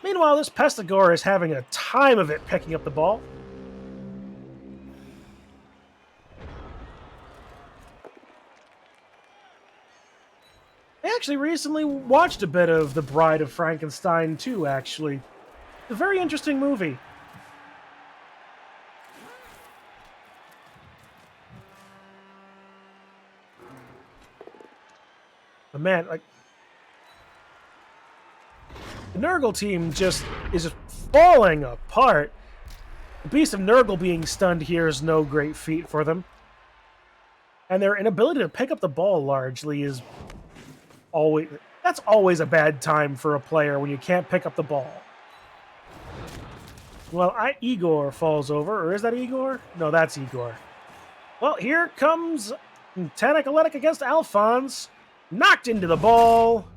Meanwhile, this Pestigore is having a time of it picking up the ball. I actually recently watched a bit of The Bride of Frankenstein too, actually. It's a very interesting movie. But man, like, the Nurgle team is just falling apart. The Beast of Nurgle being stunned here is no great feat for them. And their inability to pick up the ball largely is that's always a bad time for a player when you can't pick up the ball. Well, Igor falls over, or is that Igor? No, that's Igor. Well, here comes Tanakoletic against Alphonse. Knocked into the ball.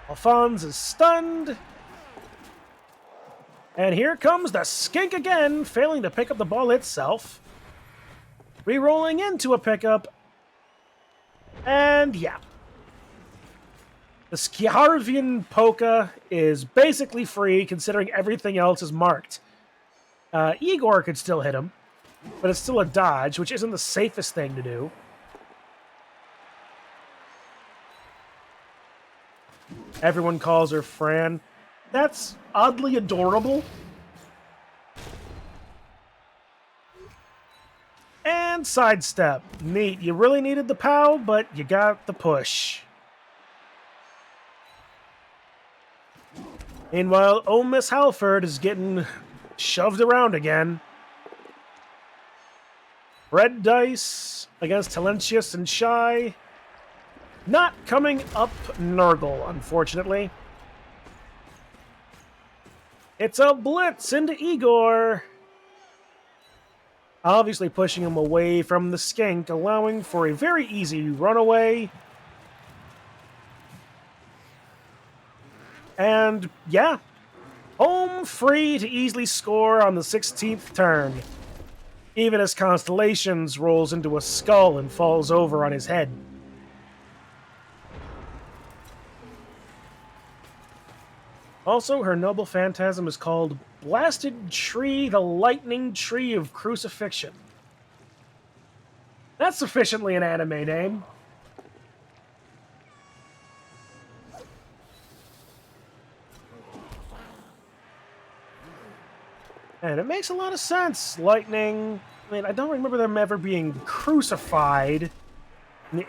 Alphonse is stunned. And here comes the skink again, failing to pick up the ball itself. Re-rolling into a pickup. And yeah. The Sciarvian Polka is basically free, considering everything else is marked. Igor could still hit him, but it's still a dodge, which isn't the safest thing to do. Everyone calls her Fran. That's oddly adorable. And sidestep. Neat. You really needed the POW, but you got the push. Meanwhile, Miss Halford is getting shoved around again. Red dice against Talentious and Shy. Not coming up Nurgle, unfortunately. It's a blitz into Igor. Obviously pushing him away from the skink, allowing for a very easy runaway. And yeah, home free to easily score on the 16th turn. Even as Constellations rolls into a skull and falls over on his head. Also, her noble phantasm is called Blasted Tree, the Lightning Tree of Crucifixion. That's sufficiently an anime name. And it makes a lot of sense. Lightning. I mean, I don't remember them ever being crucified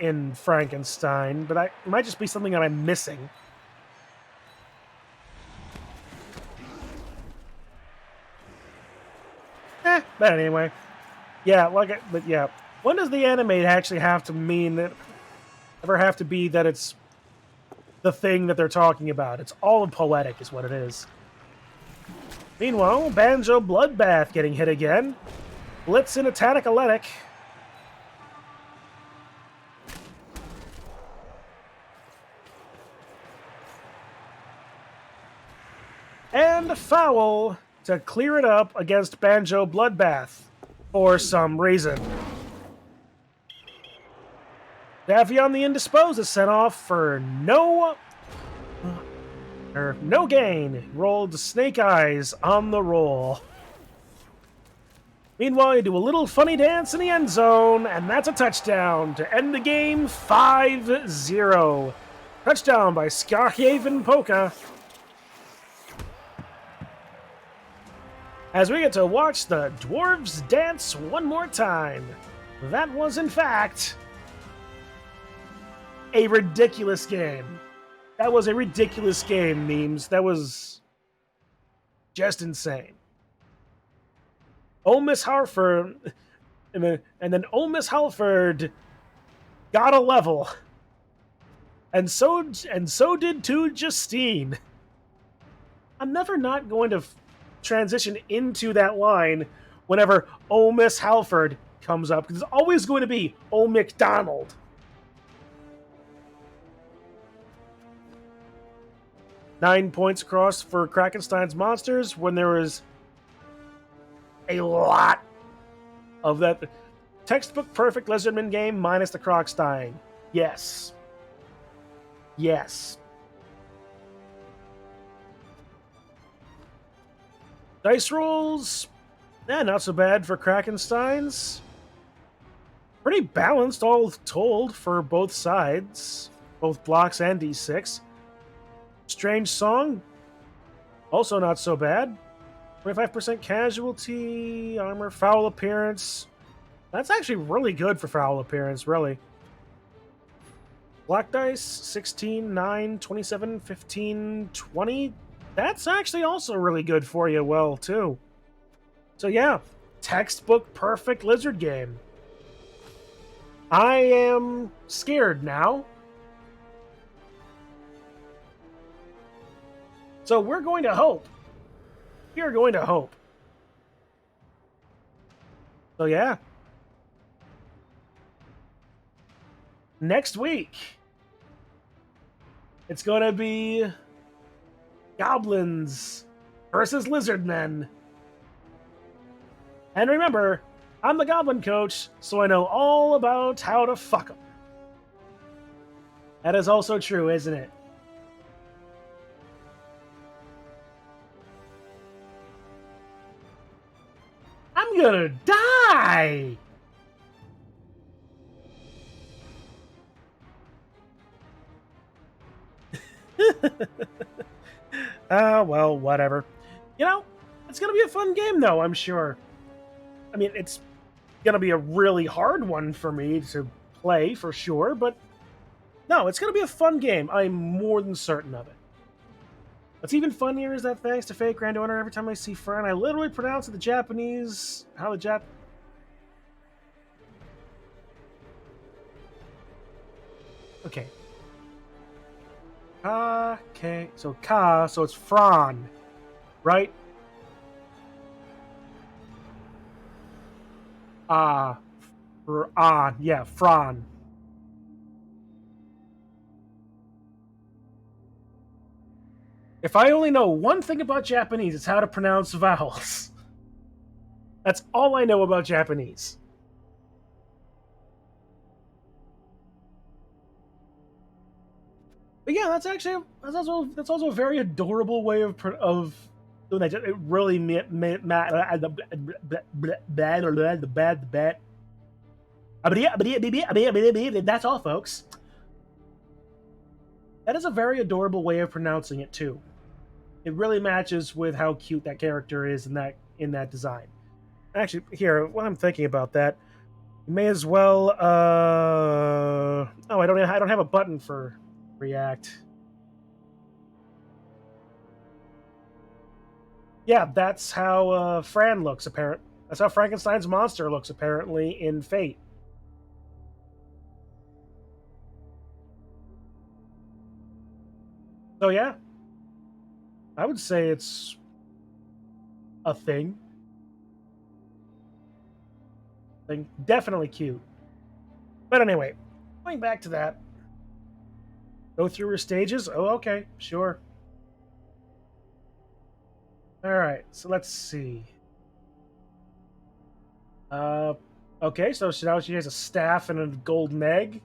in Frankenstein, but it might just be something that I'm missing. But anyway. Yeah, but yeah. When does the anime actually have to mean that? Ever have to be that it's the thing that they're talking about? It's all poetic, is what it is. Meanwhile, Banjo Bloodbath getting hit again. Blitz in Attic Athletic. And a foul to clear it up against Banjo Bloodbath for some reason. Davion the Indisposed is sent off for no gain. Rolled Snake Eyes on the roll. Meanwhile, you do a little funny dance in the end zone, and that's a touchdown to end the game 5-0. Touchdown by Scarhaven Polka. As we get to watch the dwarves dance one more time. That was, in fact, a ridiculous game. That was a ridiculous game, memes. That was just insane. Miss Harford, and then Miss Halford got a level, and so did too Justine. I'm never not going to transition into that line whenever Miss Halford comes up, because it's always going to be McDonald. Nine points across for Krakenstein's Monsters when there was a lot of that textbook perfect Lizardman game minus the Crocs dying. Yes. Yes. Dice rolls, not so bad for Krakenstein's. Pretty balanced all told for both sides, both blocks and D6. Strange Song, also not so bad. 25% casualty, armor, foul appearance. That's actually really good for foul appearance, really. Black dice, 16, 9, 27, 15, 20. That's actually also really good for you, well, too. So yeah, textbook perfect lizard game. I am scared now. So we're going to hope. We are going to hope. So yeah. Next week, it's going to be Goblins versus lizard men. And remember, I'm the Goblin Coach, so I know all about how to fuck them. That is also true, isn't it? I'm gonna die! Well, whatever. You know, it's gonna be a fun game, though, I'm sure. I mean, it's gonna be a really hard one for me to play, for sure, but no, it's gonna be a fun game. I'm more than certain of it. What's even funnier is that thanks to Fate Grand Owner, every time I see Fran, I literally pronounce it the Japanese... How the Jap... Okay. Okay, so Ka, so it's Fran, right? Yeah, Fran. If I only know one thing about Japanese, it's how to pronounce vowels. That's all I know about Japanese. But yeah, that's also a very adorable way of doing that. It really that's all, folks. That is a very adorable way of pronouncing it too. It really matches with how cute that character is in that design. Actually, here, while I'm thinking about that, you may as well. Oh, I don't have a button for React. Yeah, that's how Fran looks. That's how Frankenstein's monster looks apparently in Fate. So yeah, I would say it's a thing. Definitely cute. But anyway, going back to that. Go through her stages? Oh, okay, sure. Alright, so let's see. Okay, so now she has a staff and a golden egg.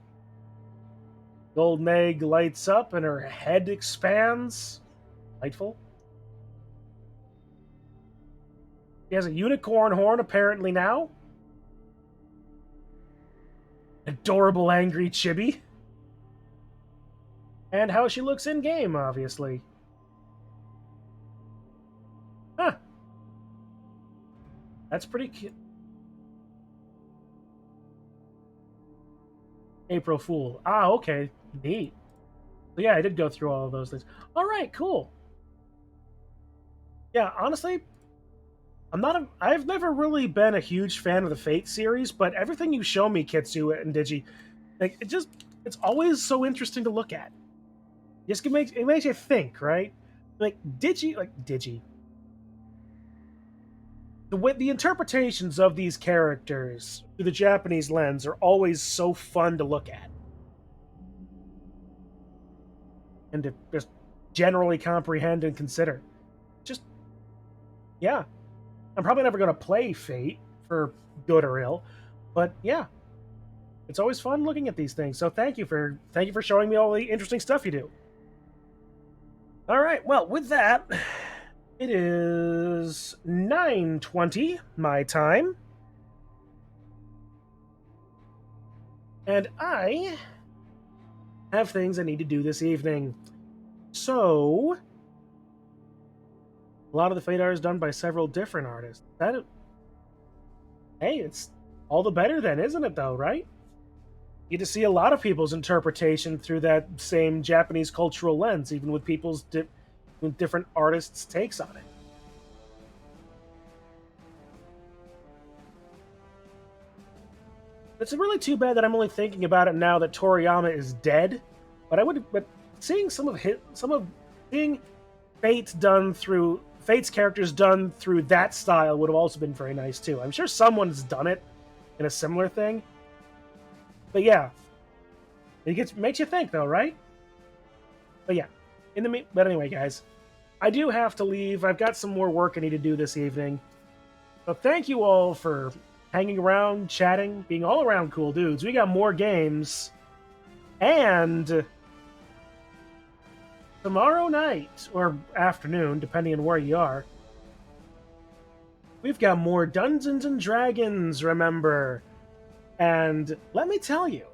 Golden egg lights up and her head expands. Delightful. She has a unicorn horn apparently now. Adorable angry chibi. And how she looks in game, obviously. Huh. That's pretty cute. April Fool. Ah, okay. Neat. So yeah, I did go through all of those things. Alright, cool. Yeah, honestly, I've never really been a huge fan of the Fate series, but everything you show me, Kitsu and Digi, like, it's always so interesting to look at. It makes you think, right? Like Digi. The interpretations of these characters through the Japanese lens are always so fun to look at. And to just generally comprehend and consider. Just, yeah. I'm probably never going to play Fate, for good or ill, but yeah. It's always fun looking at these things, so thank you for showing me all the interesting stuff you do. Alright, well, with that, it is 9:20 my time. And I have things I need to do this evening. So, a lot of the Fate art is done by several different artists. Hey, it's all the better then, isn't it, though, right? You get to see a lot of people's interpretation through that same Japanese cultural lens, even with people's with different artists' takes on it. It's really too bad that I'm only thinking about it now that Toriyama is dead. But seeing seeing Fate's characters done through that style would have also been very nice too. I'm sure someone's done it in a similar thing. But yeah, makes you think though, right? But yeah, but anyway, guys, I do have to leave. I've got some more work I need to do this evening. But thank you all for hanging around, chatting, being all around cool dudes. We got more games. And tomorrow night, or afternoon, depending on where you are, we've got more Dungeons and Dragons, remember? And let me tell you,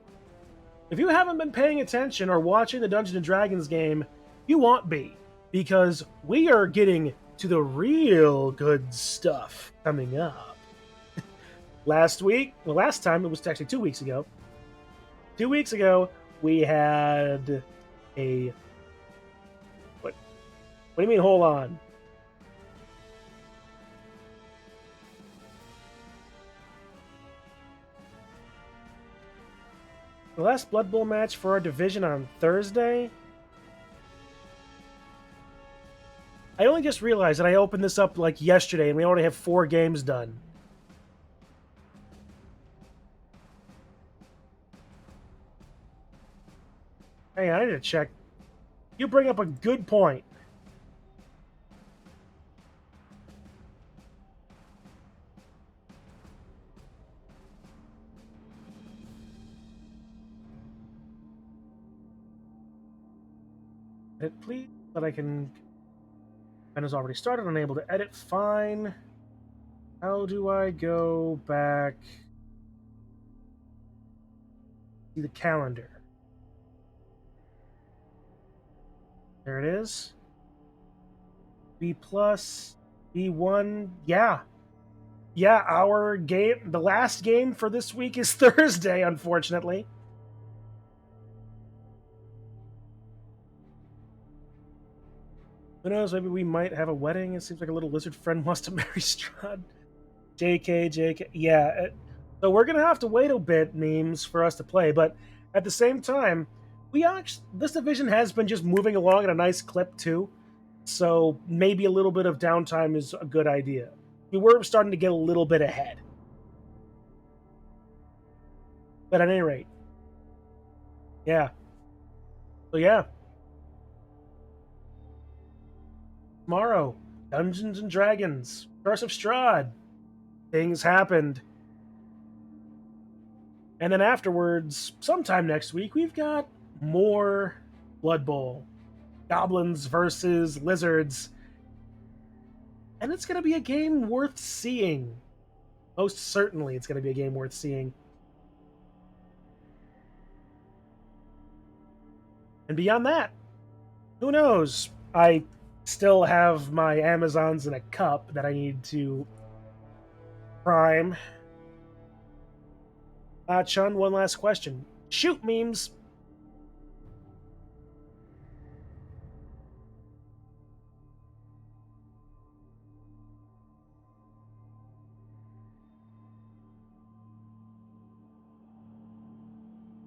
if you haven't been paying attention or watching the Dungeons and Dragons game, you won't be, because we are getting to the real good stuff coming up. Last time, it was actually 2 weeks ago. 2 weeks ago, we had a... What do you mean, hold on? The last Blood Bowl match for our division on Thursday? I only just realized that I opened this up like yesterday and we already have 4 games done. Hey, I need to check. You bring up a good point. Edit, please, but I can... And has already started, unable to edit, fine. How do I go back? See the calendar. There it is. B+, B1, yeah. Yeah, our game, the last game for this week is Thursday, unfortunately. Who knows, maybe we might have a wedding. It seems like a little lizard friend wants to marry Strahd. JK. Yeah, so we're going to have to wait a bit, memes, for us to play. But at the same time, this division has been just moving along at a nice clip, too. So maybe a little bit of downtime is a good idea. We were starting to get a little bit ahead. But at any rate, yeah. So yeah. Tomorrow, Dungeons and Dragons, Curse of Strahd. Things happened. And then afterwards, sometime next week, we've got more Blood Bowl. Goblins versus Lizards. And it's going to be a game worth seeing. Most certainly it's going to be a game worth seeing. And beyond that, who knows? I still have my Amazons in a cup that I need to prime. Chun, one last question. Shoot, memes!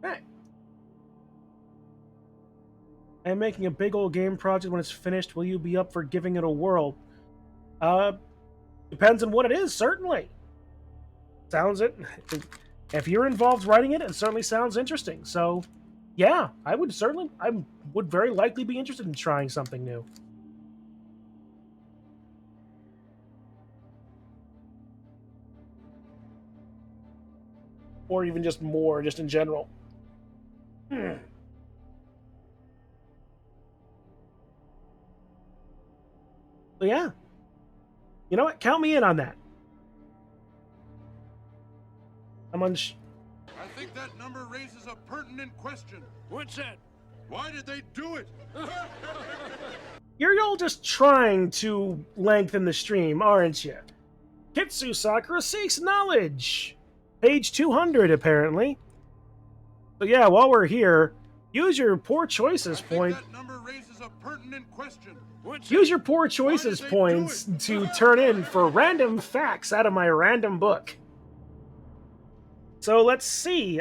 Hey. I'm making a big old game project. When it's finished, will you be up for giving it a whirl? Depends on what it is, certainly. Sounds it. If you're involved writing it, it certainly sounds interesting. So, yeah, I would very likely be interested in trying something new. Or even just more, just in general. So yeah. You know what? Count me in on that. I think that number raises a pertinent question. What's that? Why did they do it? You're all just trying to lengthen the stream, aren't you? Kitsu Sakura seeks knowledge. Page 200, apparently. So yeah, while we're here, use your poor choices point. That number raises a pertinent question. Use your poor choices points to turn in for random facts out of my random book. So let's see.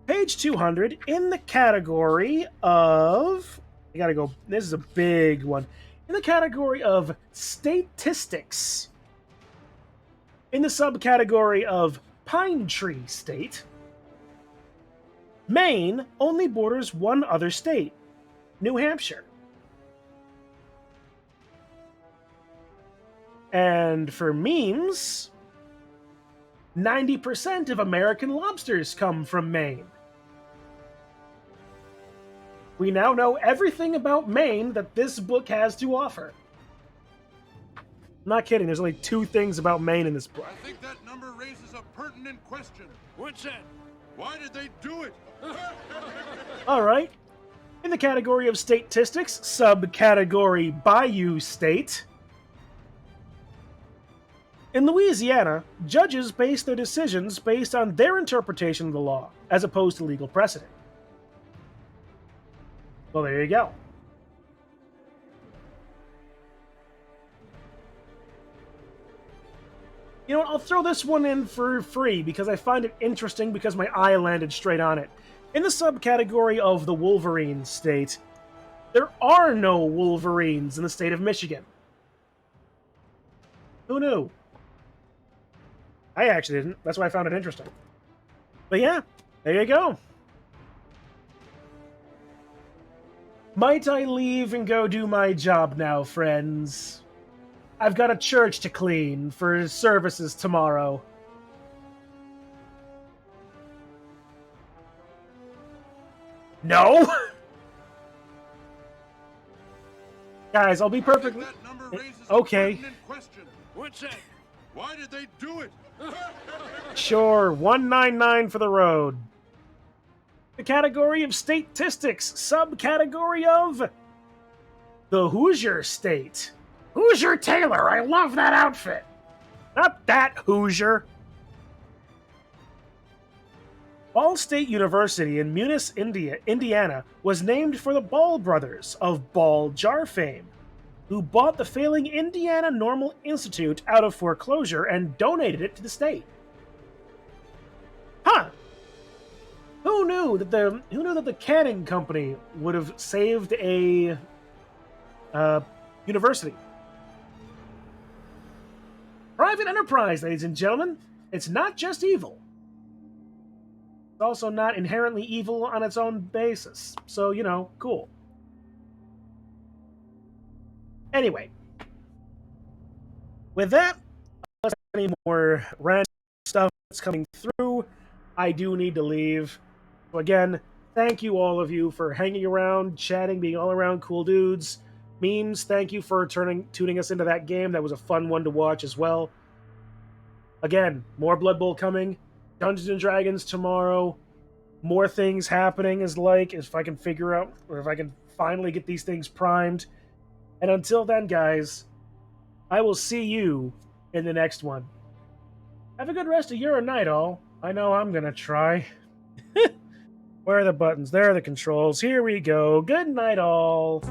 Page 200 in the category of... I gotta go... This is a big one. In the category of statistics. In the subcategory of Pine Tree State, Maine only borders one other state, New Hampshire. And for memes, 90% of American lobsters come from Maine. We now know everything about Maine that this book has to offer. I'm not kidding, there's only 2 things about Maine in this book. I think that number raises a pertinent question. What's that? Why did they do it? Alright. In the category of statistics, subcategory Bayou State. In Louisiana, judges base their decisions based on their interpretation of the law, as opposed to legal precedent. Well, there you go. You know what, I'll throw this one in for free because I find it interesting because my eye landed straight on it. In the subcategory of the Wolverine state, there are no Wolverines in the state of Michigan. Who knew? I actually didn't. That's why I found it interesting. But yeah, there you go. Might I leave and go do my job now, friends? I've got a church to clean for services tomorrow. No? Guys, I'll be perfectly... That number raises Okay. a pertinent question. What's that? Why did they do it? Sure, 199 for the road. The category of statistics, subcategory of the Hoosier state. Hoosier Taylor, I love that outfit. Not that Hoosier. Ball State University in Munis, Indiana was named for the Ball brothers of Ball jar fame, who bought the failing Indiana Normal Institute out of foreclosure and donated it to the state. Huh. Who knew that the canning company would have saved a university? Private enterprise, ladies and gentlemen. It's not just evil. It's also not inherently evil on its own basis. So, you know, cool. Anyway. With that, unless there's any more random stuff that's coming through, I do need to leave. So again, thank you all of you for hanging around, chatting, being all around cool dudes. Memes, thank you for tuning us into that game. That was a fun one to watch as well. Again, more Blood Bowl coming. Dungeons and Dragons tomorrow. More things happening is like, if I can figure out, or if I can finally get these things primed. And until then, guys, I will see you in the next one. Have a good rest of your night, all. I know I'm gonna try. Where are the buttons? There are the controls. Here we go. Good night, all.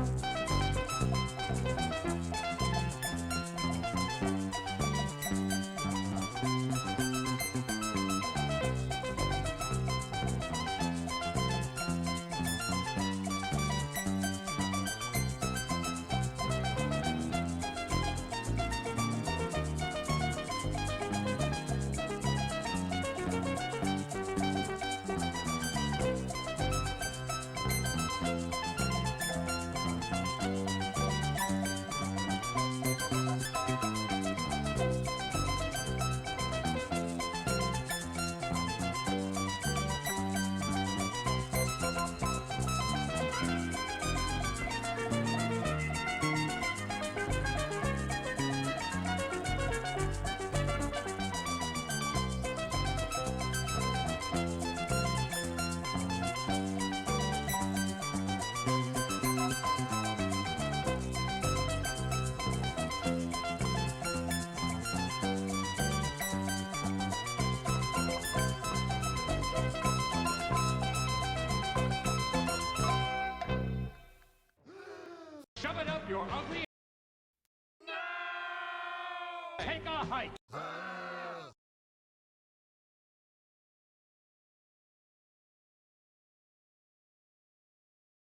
Shove it up your ugly... No! Take a hike.